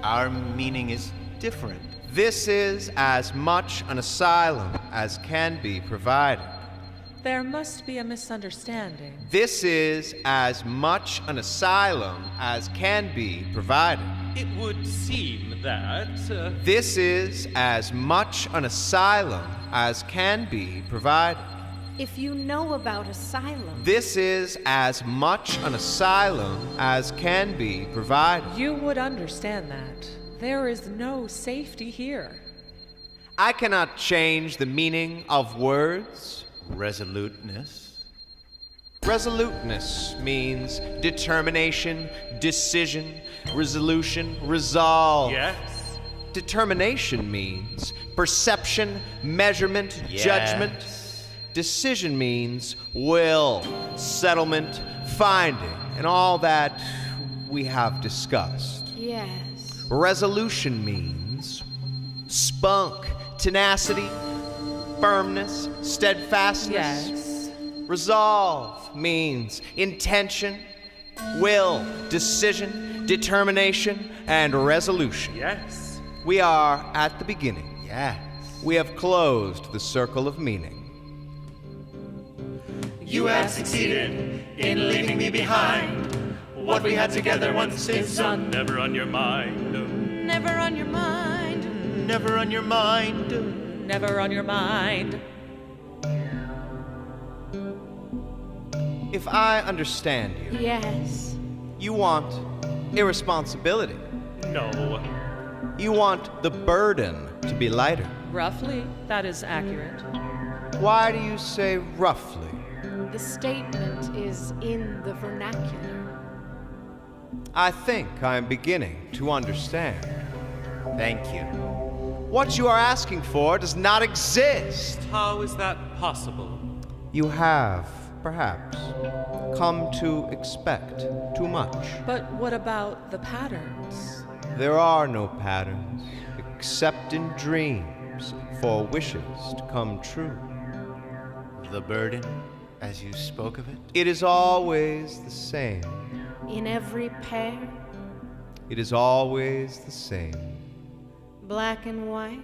Our meaning is different. This is as much an asylum as can be provided. There must be a misunderstanding. This is as much an asylum as can be provided. It would seem that This is as much an asylum as can be provided. If you know about asylum, This is as much an asylum as can be provided. You would understand that. There is no safety here. I cannot change the meaning of words. Resoluteness. Resoluteness means determination, decision, resolution, resolve. yes, Determination means perception, measurement, Yes. judgment. Decision means will, settlement, finding, and all that we have discussed. yes. Resolution means spunk, tenacity, firmness, steadfastness. Yes. Resolve means intention, will, decision, determination, and resolution. yes. We are at the beginning. Yes. We have closed the circle of meaning. You have succeeded in leaving me behind. What we had together once is done. Never on your mind. Never on your mind. Never on your mind. Never on your mind. If I understand you, Yes. you want irresponsibility. No. You want the burden to be lighter. Roughly, that is accurate. Why do you say roughly? The statement is in the vernacular. I think I am beginning to understand. Thank you. What you are asking for does not exist. How is that possible? You have, perhaps, come to expect too much. But what about the patterns? There are no patterns except in dreams for wishes to come true. The burden, as you spoke of it? It is always the same. In every pair, It is always the same. black and white,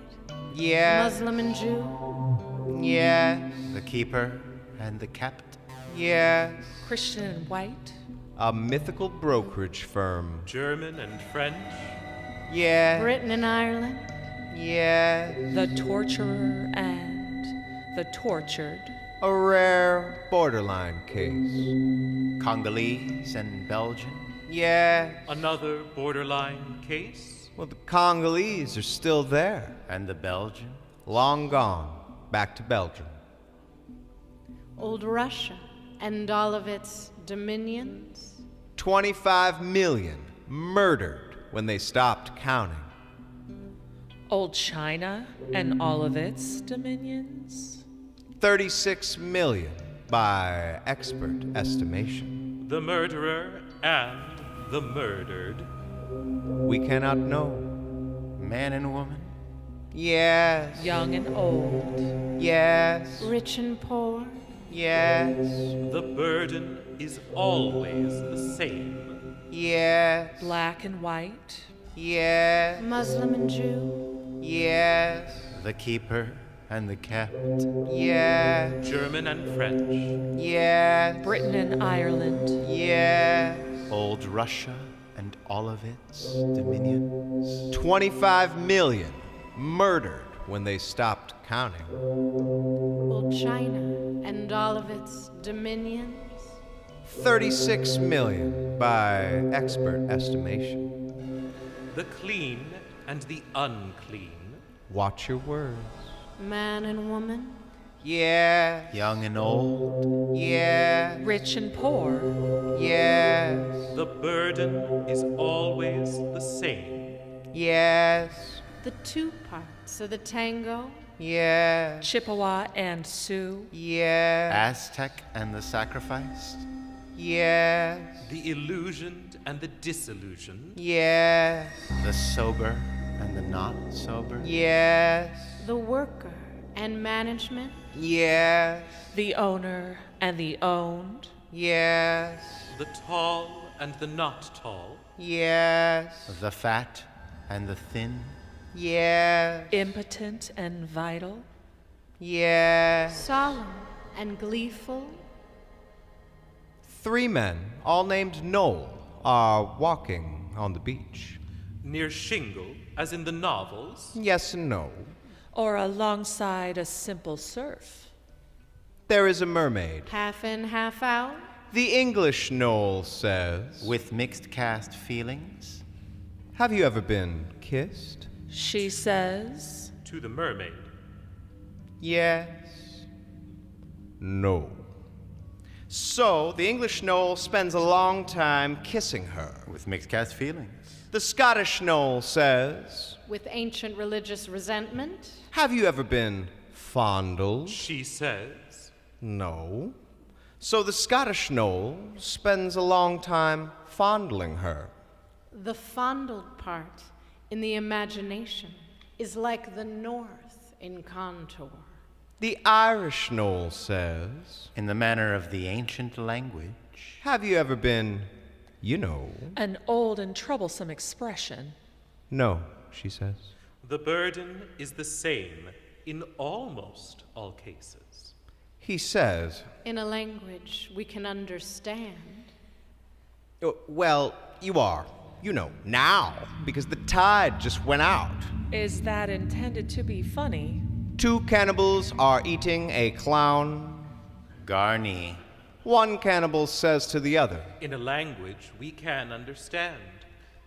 Yes. Muslim and Jew, Yes. The keeper and the kept? Yes. Christian and white. A mythical brokerage firm. German and French, Yes. Britain and Ireland, Yes. The torturer and the tortured. A rare borderline case. Congolese and Belgian? Yes. another borderline case. Well, the Congolese are still there. And the Belgian? Long gone. Back to Belgium. old Russia and all of its dominions, 25 million murdered when they stopped counting. Old China and all of its dominions. 36 million by expert estimation. The murderer and the murdered. We cannot know. Man and woman? Yes. Young and old. Yes. rich and poor, Yes. The burden is always the same. Yes. Black and white. Yes. Muslim and Jew, Yes. The keeper and the kept? Yes. German and French. Yes. Britain and Ireland. Yes. Old Russia and all of its dominions? 25 million murdered when they stopped counting. old China and all of its dominions, 36 million by expert estimation. The clean and the unclean. Watch your words. man and woman, Yes. Young and old? Yes. Rich and poor. Yes. The burden is always the same. Yes. the two parts of the tango, Yes. Chippewa and Sioux. Yes. Aztec and the sacrifice? Yes. The illusioned and the disillusioned. Yes. The sober and the not sober? Yes. the worker and management, Yes. The owner and the owned. Yes. The tall and the not tall. Yes. The fat and the thin? Yes. Impotent and vital. Yes. solemn and gleeful, 3 men, all named Noel, are walking on the beach. Near shingle, as in the novels. Yes and no. Or alongside a simple surf. There is a mermaid. half in, half out, The English Noel says, With mixed caste feelings? have you ever been kissed? She says, To the mermaid. Yes. No. So, the English Noel spends a long time kissing her. With mixed caste feelings? The Scottish Noel says, with ancient religious resentment, have you ever been fondled? She says. No. So the Scottish Noel spends a long time fondling her. the fondled part in the imagination is like the north in contour. The Irish Noel says, In the manner of the ancient language? have you ever been, you know? an old and troublesome expression. No, she says. The burden is the same in almost all cases. He says, In a language we can understand, well, you are, you know, now, because the tide just went out. Is that intended to be funny? 2 cannibals are eating a clown. Garni. 1 cannibal says to the other, In a language we can understand.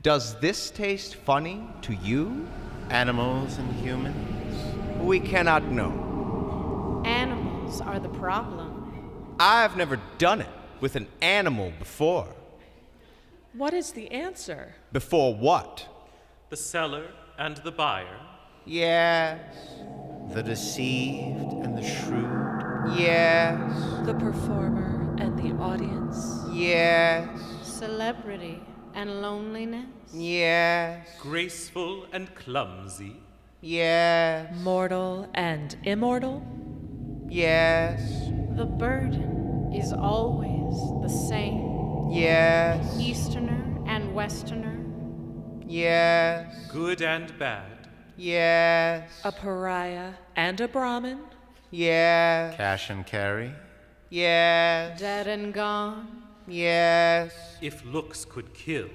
does this taste funny to you? Animals and humans? We cannot know. animals are the problem. I've never done it with an animal before. What is the answer? Before what? The seller and the buyer. Yes. The deceived and the shrewd? Yes. The performer and the audience. Yes. Celebrity and loneliness, Yes. Graceful and clumsy. Yes. Mortal and immortal. Yes. The burden is always the same. Yes. Easterner and Westerner. Yes. Good and bad. Yes. A pariah and a Brahmin. Yes. Cash and carry. Yes. Dead and gone. Yes. If looks could kill.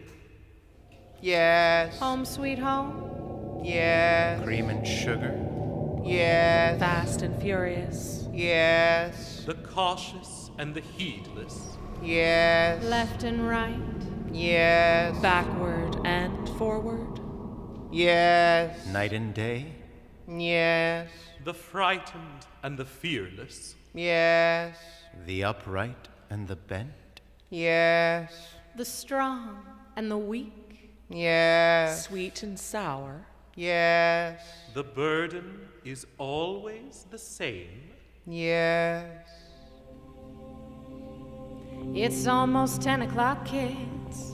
Yes. Home sweet home. Yes. Cream and sugar. Yes. Fast and furious. Yes. The cautious and the heedless. Yes. Left and right. Yes. Backward and forward. Yes. Night and day. Yes. The frightened and the fearless. Yes. The upright and the bent. Yes. The strong and the weak. Yes. Sweet and sour. Yes. The burden is always the same. Yes. It's almost 10 o'clock, kids.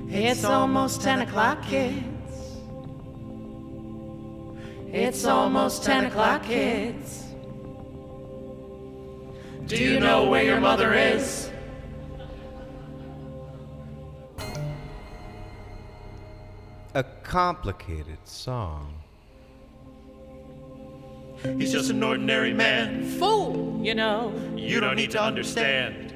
It's almost 10 o'clock, kids. It's almost 10 o'clock, kids. Do you know where your mother is? A complicated song. He's just an ordinary man. Fool! You know, You don't need to understand.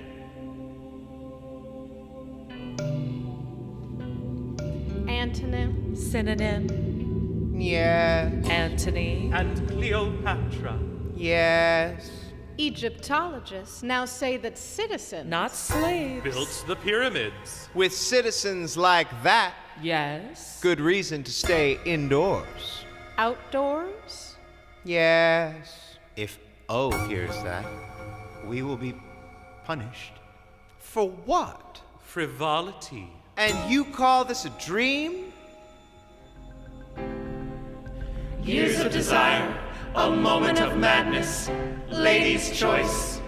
Antonym. synonym, Yes. Antony, And Cleopatra. Yes. Egyptologists now say that citizens. not slaves. Built the pyramids. With citizens like that, Yes. good reason to stay indoors. Outdoors? Yes. If O hears that, we will be punished. For what? Frivolity. And you call this a dream? Years of desire, a moment of madness, lady's choice.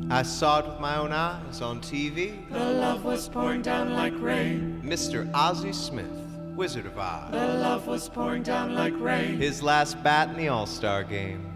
I saw it with my own eyes on TV. The love was pouring down like rain. Mr. Ozzie Smith, Wizard of Oz. The love was pouring down like rain. His last bat in the All-Star game.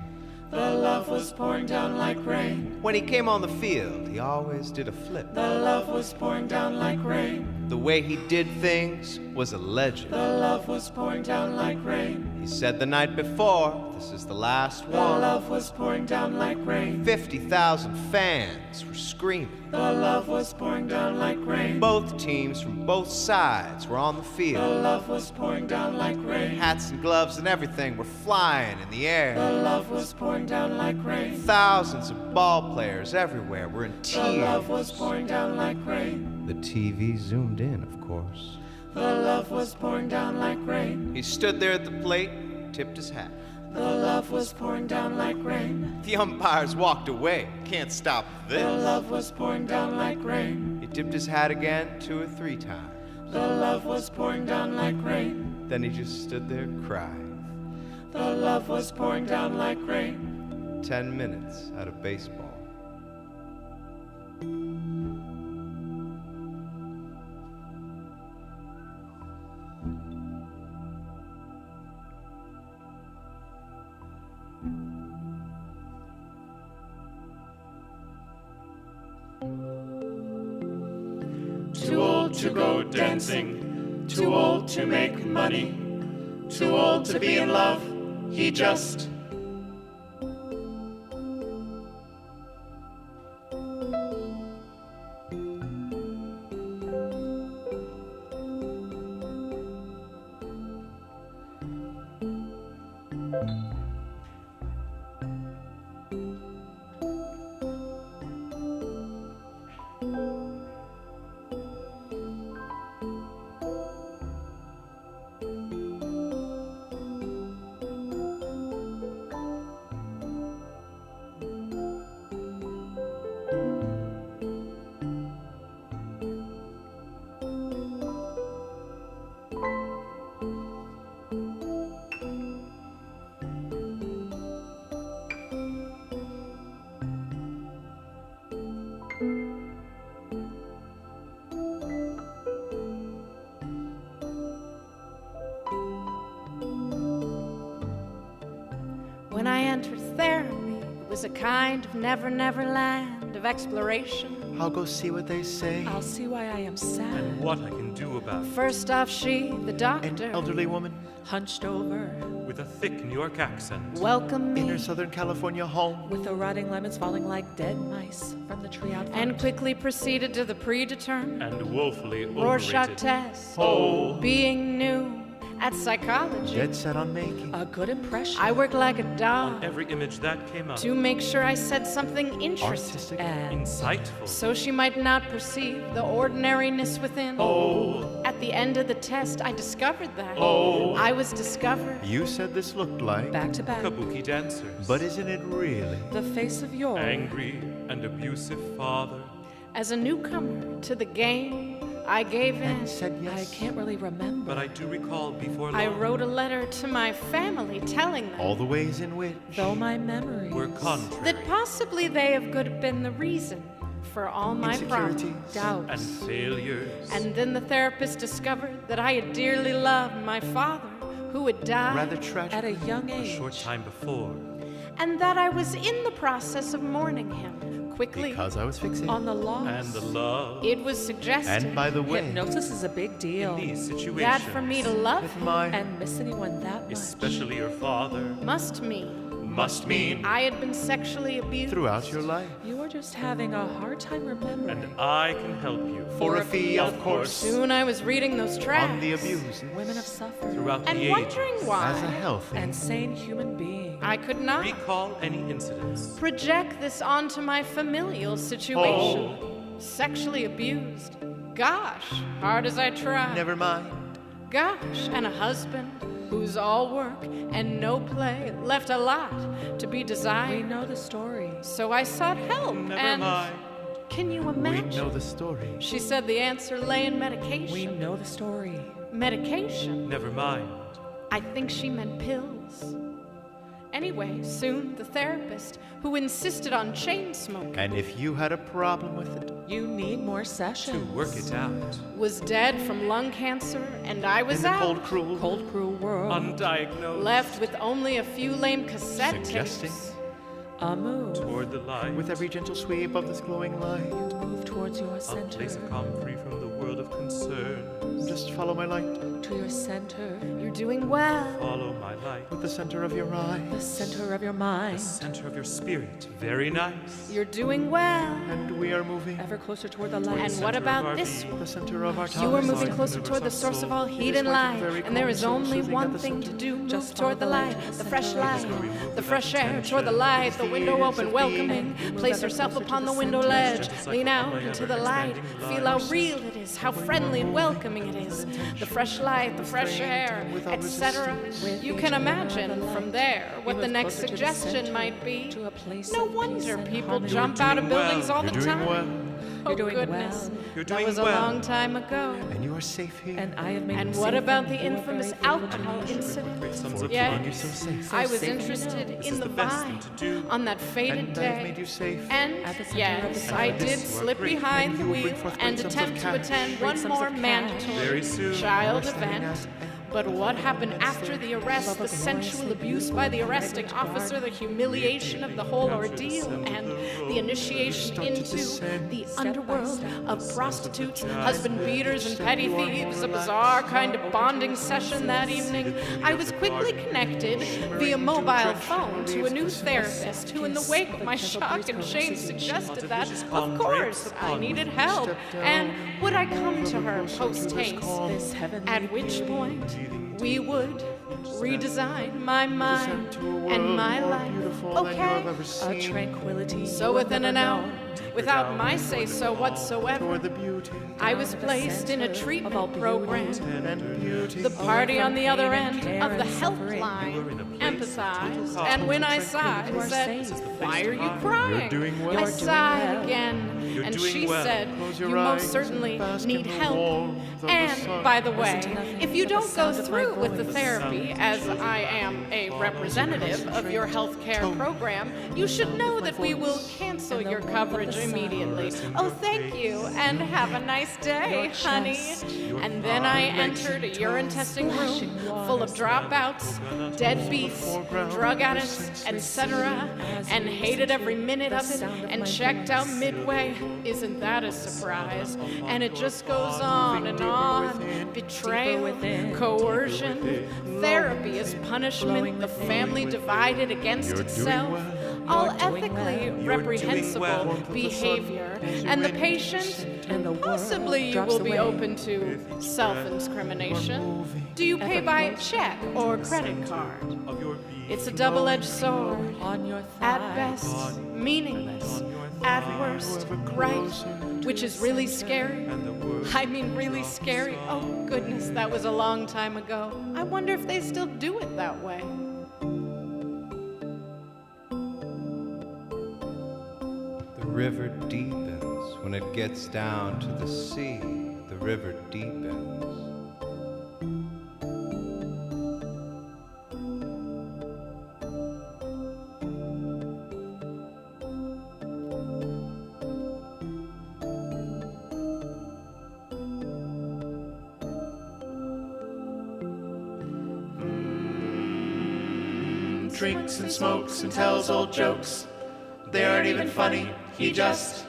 The love was pouring down like rain. When he came on the field, he always did a flip. The love was pouring down like rain. The way he did things was a legend. The love was pouring down like rain. He said the night before, this is the last The one. love was pouring down like rain. 50,000 fans were screaming. The love was pouring down like rain. Both teams from both sides were on the The field. love was pouring down like rain. Hats and gloves and everything were flying in the The air. love was pouring down like rain. Thousands of ball players everywhere were in The love was tears. pouring down like rain. The TV zoomed in, of course. The love was pouring down like rain. He stood there at the plate, tipped his hat. The love was pouring down like rain. The umpires walked away. Can't stop The this. love was pouring down like rain. He tipped his hat again 2 or 3 times. The love was pouring down like rain. Then he just stood there crying. The love was pouring down like rain. 10 minutes out of baseball. Too old to go dancing, too old to make money, too old to be in love, he just When I entered therapy, it was a kind of never land of exploration. I'll go see what they say. I'll see why I am sad. And what I can do about it. First off, she, the An doctor, elderly woman Hunched over, With a thick New York accent. welcomed in me her Southern California home. with the rotting lemons falling like dead mice from the tree out front. and quickly proceeded to the predetermined And woefully Rorschach overrated. test. Oh. Being new at psychology, Dead set on making. A good impression. I worked like a dog Every image that came up. to make sure I said something interesting, Artistic. And Insightful. so she might not perceive the ordinariness within. Oh. At the end of the test, I discovered that. Oh. I was discovered. You said this looked like. back to back. Kabuki dancers. But isn't it really? The face of your Angry and abusive father. As a newcomer to the game, I gave in. And said yes. I can't really remember. But I do recall before long. I wrote a letter to my family telling them All the ways in which. Though my memories We're contrary. that possibly they have could have been the reason for all my problems. Insecurities. doubts. And failures. And then the therapist discovered that I had dearly loved my father, who had died, Rather tragic. At a young A age. short time before. and that I was in the process of mourning him. Quickly, Because I was fixated. On the loss. And the love. it was suggested And by the way, Hypnosis is a big deal. These situations. that for me to love with him my. And miss anyone that much. Especially your father. must mean Must mean. I had been sexually abused. Throughout your life. You are just having a hard time remembering. And I can help you. For a fee, of course. Soon I was reading those tracks On the abuses. Women have suffered. Throughout and the wondering ages. why As a healthy. And sane human being. I could not Recall any incidents. project this onto my familial situation. Sexually abused. Gosh, hard as I try. Never mind. Gosh, and a husband who's all work and no play, left a lot to be We desired. know the story. So I sought help, Never and mind. can you We imagine? know the story. She said the answer lay in We medication. know the story. Medication? Never mind. I think she meant pills. Anyway, soon the therapist, who insisted on chain smoking, And if you had a problem with it, You need more To sessions. work it out. was dead from lung cancer, and I was in the out. cold, cruel, Cold, cruel world. Undiagnosed. Left with only a few lame cassette Suggesting. tapes. A move. Toward the light. with every gentle sweep of this glowing light, Move towards your A center. place of calm free from the world of concern. just follow my light To your center. You're doing well. Follow my light. with the center of your eye. The center of your The mind. center of your spirit. Very nice. You're doing well. And we are moving Ever closer toward the light. And center what of about our this being. one? the center of our You are tongues. moving Light closer delivers toward the our source of soul. all It heat is and working light. very And there calm, is so only soothing at one the thing to center. do. Move Just toward the follow the light, light, the center fresh of light, your mind. the fresh air Attention. toward the light, the It's the window ears open, of welcoming. being. Place Move yourself ever closer upon to the the window center. ledge. Just Lean like out all my into the light. ever-expanding Feel how lives. real it is, how friendly and welcoming it is. The fresh light, the fresh air, Without etc. resistance. You can imagine from there what You the move next closer to the suggestion center, might be. to a place No of peace wonder and people harmony. jump You're out of doing buildings well. all the You're doing time. well. Oh, You're doing goodness. well. You're That doing was a well. long time ago. And you are safe here. And I have made And you what safe about and the you are very infamous favorable to alcohol me. incident? Great sums For of Yes. keeping you so safe. I was safe and interested This in is the the best vine thing to do. on that faded And I have made day. you safe. And At the center of yes, the I sun. did This you are slip great. behind And the you will bring wheel forth and great sums of attempt to cash. attend Great one sums more of cash. mandatory Very soon. child You are standing event. as- But what happened after the arrest, the sensual abuse by the arresting officer, the humiliation of the whole ordeal, and the initiation into the underworld of prostitutes, husband beaters, and petty thieves, a bizarre kind of bonding session that evening, I was quickly connected via mobile phone to a new therapist who, in the wake of my shock and shame, suggested that, of course, I needed help, and would I come to her post-haste, at which point we would redesign my mind and my life. Okay, A tranquility. so within an hour, without my say-so whatsoever, I was placed in a treatment program. The party on the other end of the helpline empathized, and when I sighed, said, "Why are you crying?" I sighed again, and she said, "You most certainly need help. And, by the way, if you don't go through with the therapy, as I am a representative of your health care program, you should know that we will cancel your coverage immediately. Oh, thank you, and have a nice day, honey." And then I entered a urine testing room full of dropouts, deadbeats, drug addicts, etc., and hated every minute of it, and checked out midway. Isn't that a surprise? And it just goes on and on. Betrayal, coercion, therapy as punishment, the family divided against itself, all ethically reprehensible behavior, and the patient, possibly you will be open to self-incrimination. Do you pay by check or credit card? It's a double-edged sword. At best, meaningless. At worst, right, which is really scary. I mean, really scary. Oh, goodness, that was a long time ago. I wonder if they still do it that way. The river deepens when it gets down to the sea. The river deepens. Drinks and smokes and tells old jokes. They aren't even funny, he just...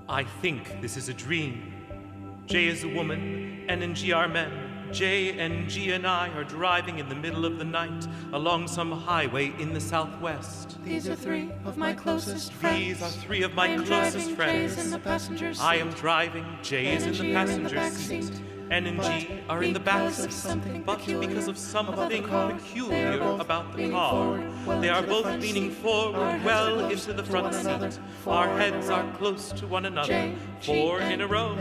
I think this is a dream. J is a woman, N and G are men. J, N, G, and I are driving in the middle of the night along some highway in the southwest. These are three of my closest friends. These are three of my closest friends. J's in the passenger seat. I am driving, J is in the passenger seat. N and G are in the back seat, but because of something peculiar about the car, they are both leaning forward well into the front seat. Our heads are close to one another, four in a row.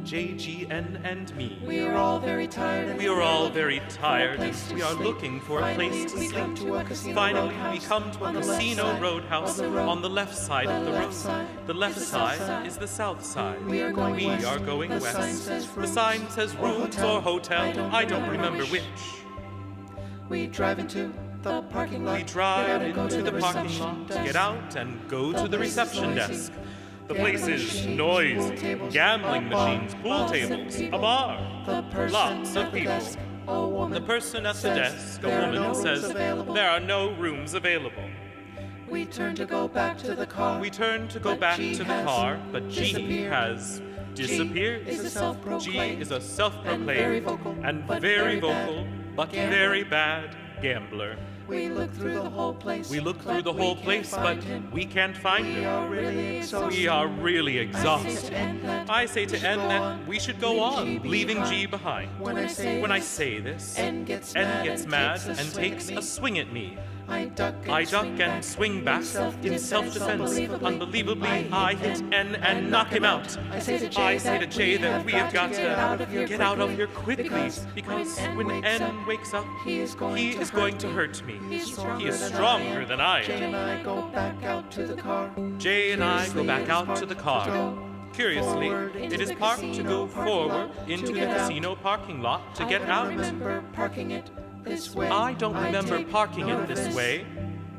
J, G, N, and me. We are all very tired. We are all very tired. We are looking for a place to sleep. Finally, we come to a casino roadhouse on the left side of the road. The left side is the south side. We are going west. The sign says rooms or hotel. I don't remember which. We drive into the parking lot. We drive into the parking lot, get out, and go to the reception desk. The place is noisy, gambling machines, pool tables, a bar, lots of people. The person at the desk, a woman, says there are no rooms available. We turn to go back to the car. We turn to go back to the car, but G has disappears. G is a self-proclaimed G is a self-proclaimed and very vocal, but very bad gambler. We look through the whole place. But we can't find him. We are really exhausted. I say to N that we should go on, leaving G behind. When I say this, N gets mad and takes a swing at me. I duck and swing back in self-defense. Unbelievably, I hit N and knock him out. I say to J that we have got to get out of here quickly, because when N wakes up, he is going to hurt me. He is stronger than I J and am. I go back out to the car. J and I go back out to the car. Curiously, it is parked to go forward into the casino parking lot to get out. Remember parking it this way. I don't remember parking it this way.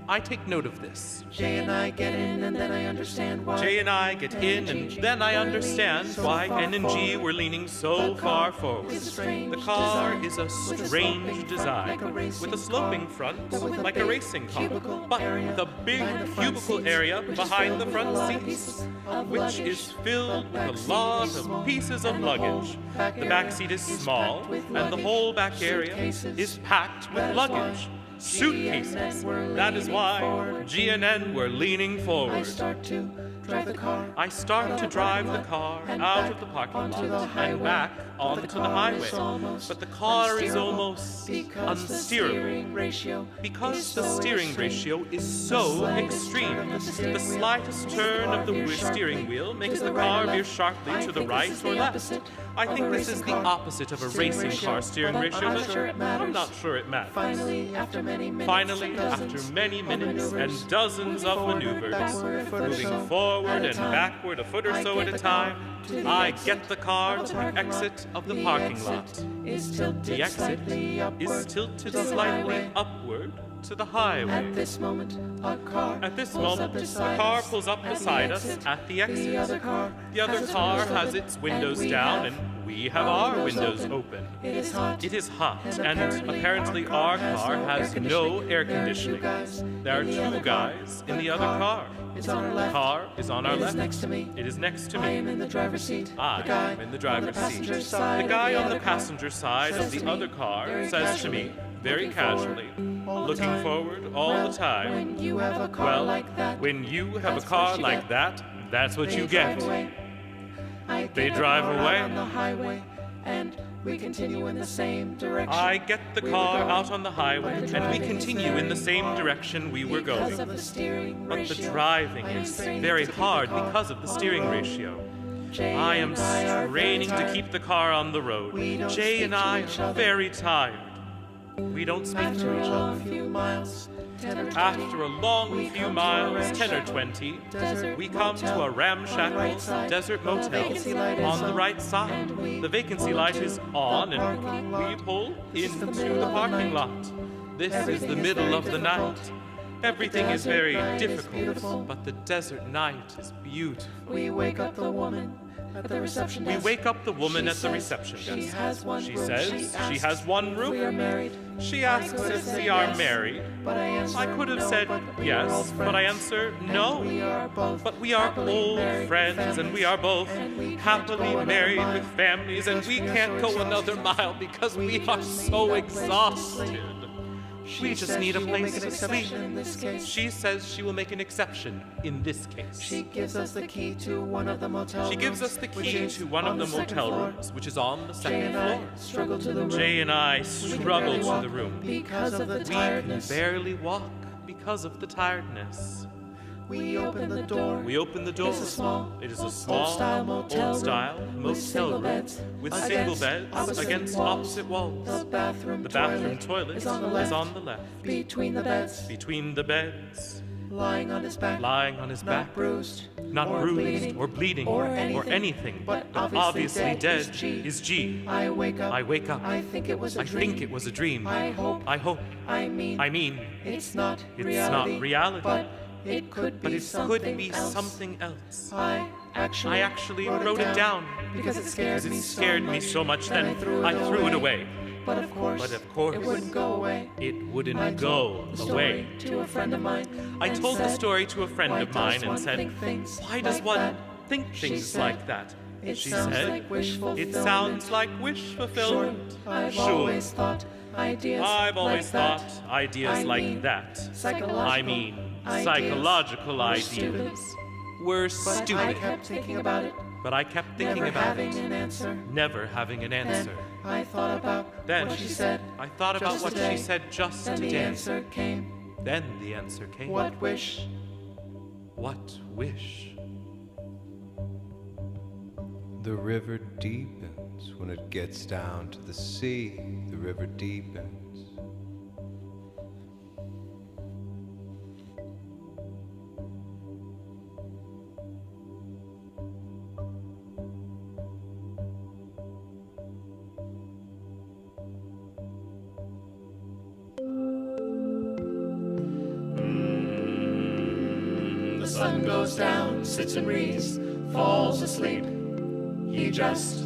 I take note of this. J and I get in, and then I understand why. J and I get in, and then I understand why N and G were leaning so far forward. The car is a strange design, with a sloping front, like a racing car, but the big cubicle area behind the front seats, which is filled with a lot of pieces of luggage. The back seat is small, and the whole back area is packed with luggage. Suitcases. That is why G and N were leaning forward. I start to drive the car out of the parking lot and back onto the highway. But the car is almost unsteerable because the steering ratio is so extreme. The slightest turn of the steering wheel makes the car veer sharply to the right or left. I think this is the opposite of a racing car steering ratio, but I'm not sure it matters. Finally, after many minutes and dozens of maneuvers, moving forward and backward a foot or so at a time, I get the car to the exit of the parking lot. The exit is tilted slightly upward to the highway. At this moment, the car pulls up beside us at the exit. The other car has its windows down, and we have our windows open. It is hot, and apparently our car has no air conditioning. There are two guys in the other car. It's on our left. The car is on our left. It is next to me. I am in the driver's seat. I am in the driver's seat. The guy on the passenger side of the other car says to me, very casually, looking forward all the time, when you have a car like that, that's what you get. They drive away. On the highway, and we continue in the same direction. I get the car out on the highway, and we continue in the same direction we were going. But the driving is very hard because of the steering ratio. I am straining to keep the car on the road. Jay and I are very tired. We don't speak to each other. After a long few miles, 10 or 20, we come to a ramshackle desert motel on the right side. The vacancy light is on, and we pull into the parking lot. This is the middle of the night. Everything is very difficult, but the desert night is beautiful. We wake up the woman at the reception desk. She says she has one room. We are married. She asks if we are married. I could have said yes, but I answer no. But we are old friends, and we are both happily married with families, and we can't go another mile because we are so exhausted. We just need a place to sleep. She says she will make an exception in this case. She gives us the key to one of the motel rooms, which is on the second floor. Jay and I struggle to the room because of the tiredness. We can barely walk because of the tiredness. We open the door. It is a small, old-style motel room with single beds against opposite walls. The bathroom toilet is on the left. Between the beds. Lying on his back. Not bruised or bleeding or anything. But obviously dead is G. I wake up. I think it was a dream. I hope. I mean. It's not reality. But it could be something else. I actually wrote it down because it scared me so much that I threw it away. But of course, it wouldn't go away. I told the story to a friend of mine. I told the story to a friend of mine and said, why does one think things like that? It She sounds said, like wish it fulfillment. sounds like wish fulfillment. I've Sure. always thought ideas I've always like thought that. ideas I like mean, that. psychological Psychological were ideas stupid. were But I stupid. kept thinking about it, But I kept thinking never about having it, an answer. never having an answer. Then I thought about Then what she said. I thought about just what today. she said just Then the today. answer came. Then the answer came. What wish? What wish? The river deepens when it gets down to the sea. The river deepens. The sun goes down, sits and reads, falls asleep. He just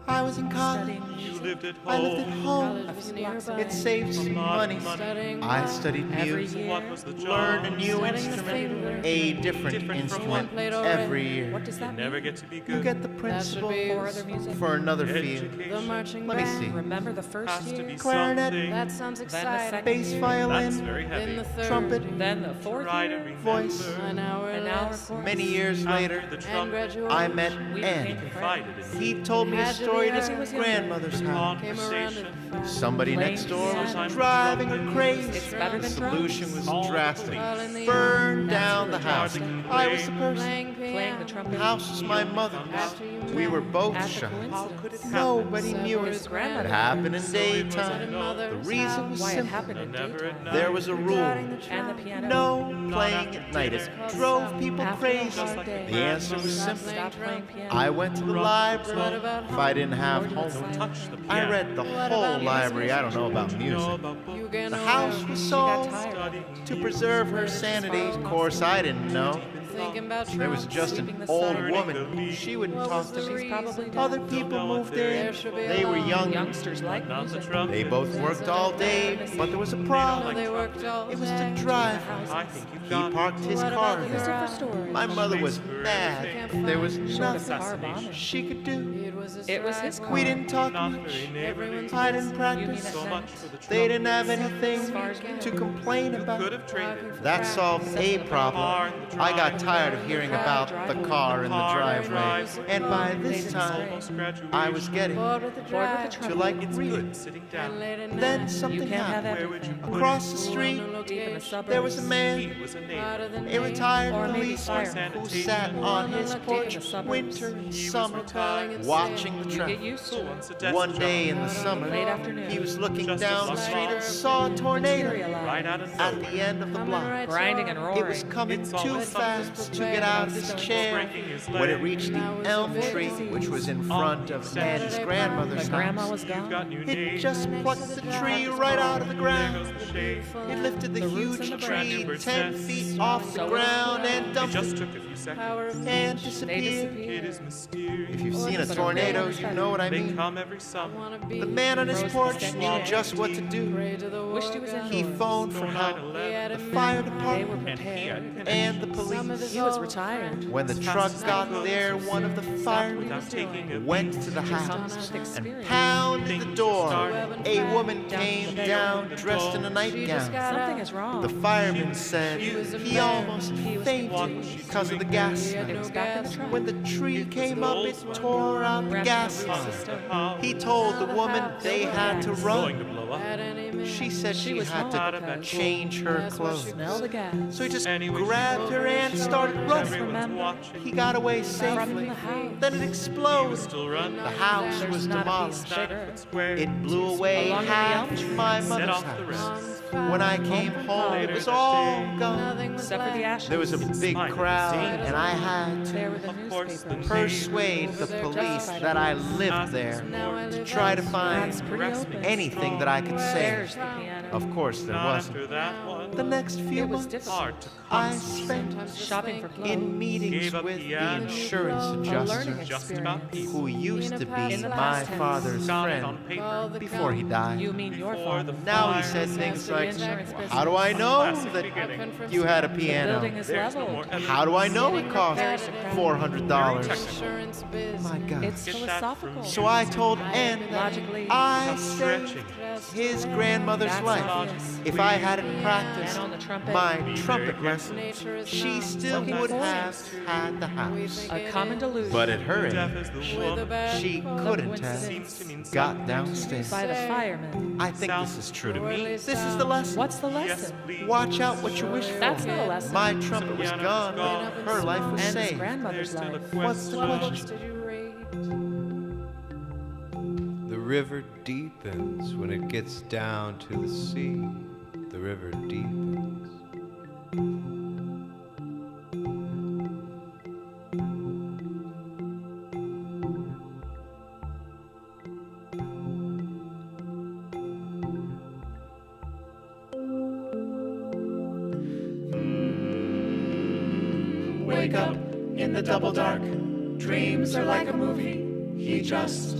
I was in college. You lived at I lived at home. home. was nearby. It saved some money. Studying I studied Every music, year. What was the job? learned a new Studying the instrument, finger. a different Different from instrument one played already. every year. What does that Never mean? get to be You good. get the That should principal be For other music? for another field. Education the marching Let me band. see. Remember the first has to year? be Clarinet. something. That sounds Then the exciting. second Bass year? That's violin, very Then heavy. the third. trumpet, Then the fourth Try to year? remember. voice. An hour An hour less. course? Many years later, After the And trumpet, graduation. I met We Ann. became confided in He told me a Had to story be at his her. grandmother's house. Came around conversation. at 5. Somebody Playing next door was piano. driving her It's crazy. better The than solution drums. was drastic. All in the Burn air. down the That's house. really good. I was the person. Playing Playing piano. the The trumpet. house was my mother's. After you We met. were both As a shot. coincidence. Nobody knew His it. grandmother. It happened in At daytime. mother's The reason was Why it simple. happened in Never daytime. at night. There was a rule. Regarding the And the trumpet. piano. No playing at night. It drove people After a crazy. hard day. The answer was Stop simple. Stop playing piano. I went to the What library. about If I didn't have Or do it homework, silent. touch the I piano. read the What whole about library. I don't know about Know music. about books. You get The no house help. was She got sold tired. to preserve her sanity. Of course, I didn't know. Thinking about There was Trump. just Sweeping an the old sun. woman. She wouldn't What talk was to the me. She's probably dead. Other people moved There in. should be They a were law. young. Youngsters like Not the music. trumpet. They both worked all day, but there was a No, problem. they worked all It was day. the driver. I think you've He got parked his What car about the there. Christopher Story. My mother was mad. There was Short of nothing car bombing. she could do. It was his driveway. car. We didn't talk not much. very neighborly. Everyone's I didn't You mean practice. at So night? much for the They didn't trumpet. have anything As far as we know. to complain Could about. have traded. That solved a problem. I got tired of hearing about the car in the driveway, and by this time, I was getting Bored with the Bored with the drive. to trumpet. like It's reading. good sitting And down. late at Then night. You something can't have happened. Where would you everything. put Across the School street, on the Deep in the location. suburbs. there was a it? man, He was a Harder neighbor. than a me. retired Or maybe policeman fire. who sat on his porch the suburbs. winter and He was summer, retired. watching the You get traffic. used So to it. once a desk One day job. in the summer, Late afternoon. he was looking Just down a the block street and off. saw a tornado Right out of at the end of the Coming block. right Grinding toward and me. roaring. It was coming It's too always fast to get out of his chair. breaking his When it leg. reached the Now was elm a big tree, disease. which was in front of Saturday Anne's party. grandmother's The grandma house, was You've got gone. new it neighbors. just plucked the tree right out of the There ground. goes the shade. It lifted the The roots huge and the tree branches. 10 feet off the So ground and It dumped just it took a few seconds. Power of and They disappeared. disappeared. It is mysterious. If you've seen a But a tornado, real you know what I They mean. come every summer. wanna be. The man on his Frozen porch statue. knew just what to do. Pray to the Wished he was war god. He indoors. phoned for help. He had The a fire midnight. They were department And he had prepared. and the Some of police. is He was over. retired. When the truck got there, one of the firemen went to the house Comes with and experience. pounded the door. A woman came down dressed in a nightgown. Something is wrong. The fireman said he almost He was fainted because of the gas It smell. was back in the truck. When the tree came up, it tore out the gas line. He told the woman they had to Going to run. blow up. At any minute. She said she was had home to because change her That's what clothes. she Smell the gas. So he just Anyway, grabbed her and started running. Everyone's watching. He got away From safely. the house. Then it exploded. Still run. The house There's was not a demolished. piece bigger. Square. It blew away Along with the half elm tree. my Set mother's off the house. rest. When I came home, it was all gone. Except for the ashes. There was a big Fine. crowd, and I had There to were the Of course, the newspapers. persuade the police that I lived there to try to find That's pretty open. anything that I could say. There's the piano. Of course, there Not wasn't. after that one. The next few It was months, difficult. Hard to I concentrate. spent Shopping for clothes. in meetings Gave up with the piano. insurance A learning adjuster Just about experience. who used to be In the my past tense. father's Got it on friend paper. before he died. You mean your Before the father? Now he fire. said things like, Insurance business. how do I know Classic that beginning. you had a The piano? building is There's no leveled. more evidence. How do I know it cost $400? Insurance business. My God. It's Get that philosophical. from So I told Ann that Logically. I Stop saved stretching. his grandmother's That's life. obvious. If I hadn't practiced And on the trumpet. my Be trumpet very lesson, Nature is she not still Looking would for have it. had the house. A common delusion. But at her Deaf age, as the with a woman. bad she cold. couldn't Coincidence. have got downstairs. by the fireman. I think this is true to me. Surely This is the lesson. What's the Yes, lesson? please. Watch out what you wish for. That's not a lesson. My trumpet was Piano's gone, gone. but her life was And his saved. grandmother's There's still a life. What's the What question? books did you read? The river deepens when it gets down to the sea. The river deepens. Wake up in the double dark. Dreams are like a movie. He just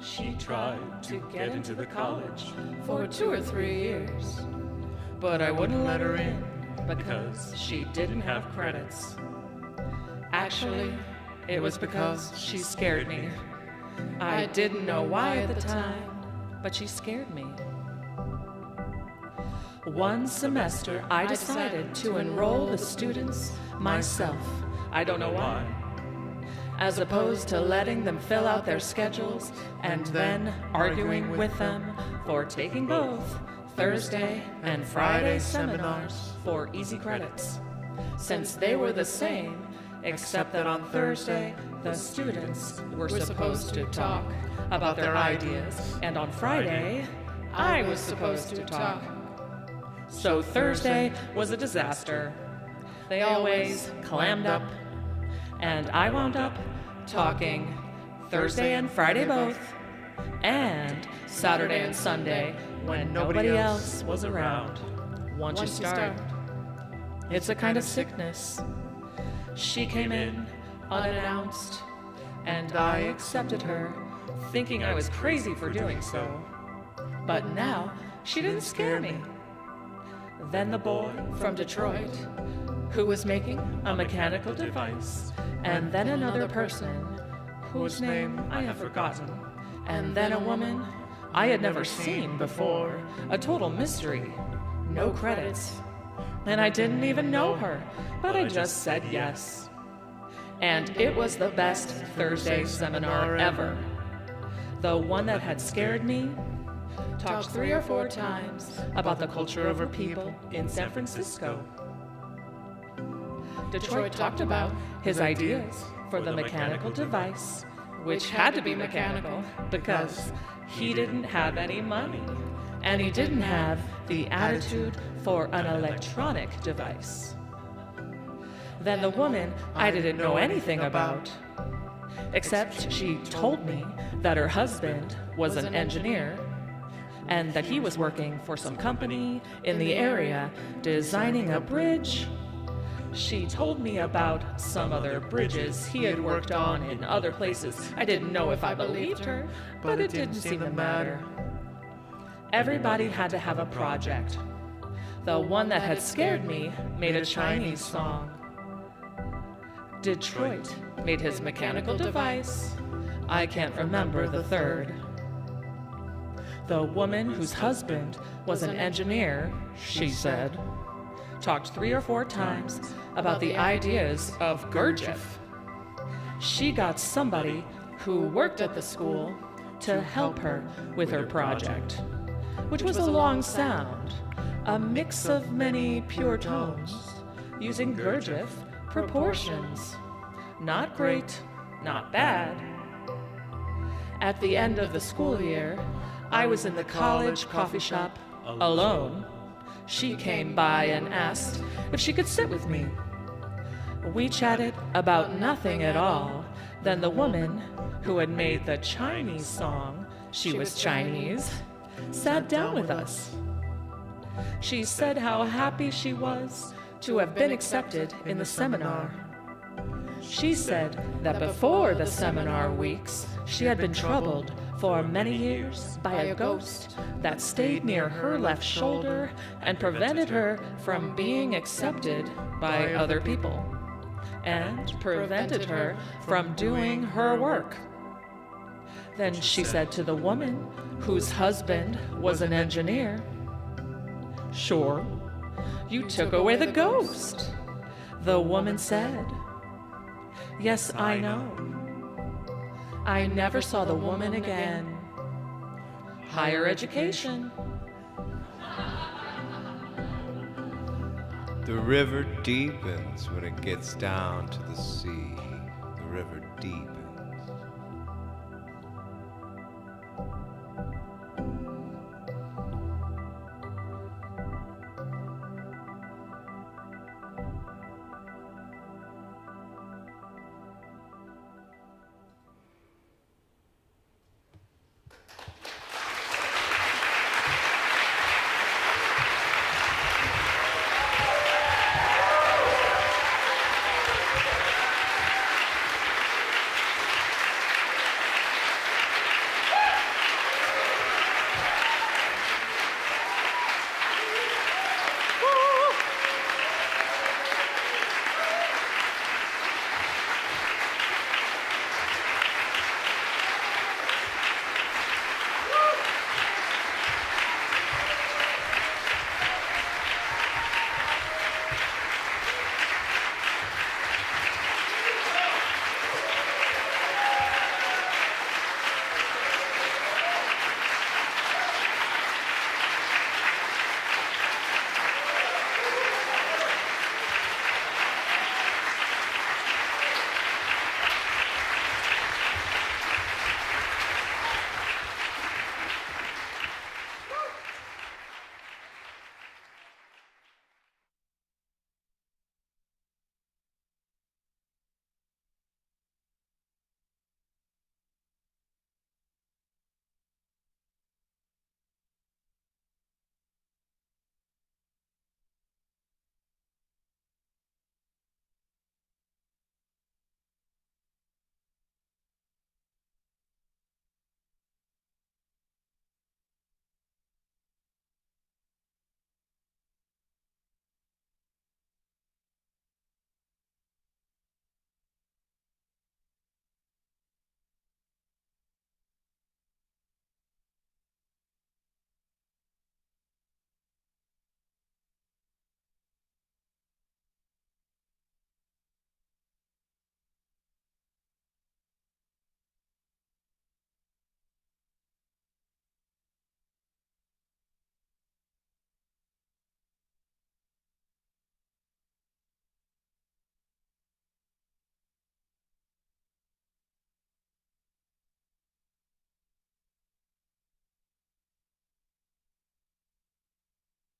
She tried to get into the college, For 2 or 3 years. But I wouldn't let her in because she didn't have credits. Actually, it was because she scared me. I didn't know why at the time, but she scared me. One semester, I decided to enroll the students myself. I don't know why. As opposed to letting them fill out their schedules and then arguing with them for taking both Thursday and Friday seminars for easy credits. Since they were the same, except that on Thursday, the students were supposed to talk about their ideas, and on Friday, I was supposed to talk. So Thursday was a disaster. They always clammed up, and I wound up talking Thursday and Friday both, and Saturday and Sunday when nobody else was around. Once you start, it's a kind of sickness. She came in unannounced, and I accepted her, thinking I was crazy for doing so. But now, she didn't scare me. Then the boy from Detroit, who was making a mechanical device, and then another person, whose name I have forgotten, and then a woman I had never seen before, a total mystery, no credits. And I didn't even know her, but I just said yes. And it was the best Thursday seminar ever. The one that had scared me, talked 3 or 4 times about the culture of her people in San Francisco. Detroit talked about his ideas for the mechanical device, which had to be mechanical because he didn't have any money, and he didn't have the attitude for an electronic device. Then the woman I didn't know anything about, except she told me that her husband was an engineer and that he was working for some company in the area designing a bridge. She told me about some other bridges he had worked on in other places. I didn't know if I believed her, but it didn't seem to matter. Everybody had to have a project. The one that had scared me made a Chinese song. Detroit made his mechanical device. I can't remember the third. The woman whose husband was an engineer, she said, talked 3 or 4 times about the ideas of Gurdjieff. She got somebody who worked at the school to help her with her project, which was a long sound, a mix of many pure tones, using Gurdjieff proportions. Not great, not bad. At the end of the school year, I was in the college coffee shop alone. She came by and asked if she could sit with me. We chatted about nothing at all. Then the woman who had made the Chinese song, she was Chinese, sat down with us. She said how happy she was to have been accepted in the seminar. She said that before the seminar weeks, she had been troubled for many years by a ghost that stayed near her left shoulder and prevented her from being accepted by other people, and prevented her from doing her work. Then she said to the woman whose husband was an engineer, "Sure, you took away the ghost." The woman said, "Yes, I know." I never saw the woman again. Higher education. The river deepens when it gets down to the sea. The river deepens.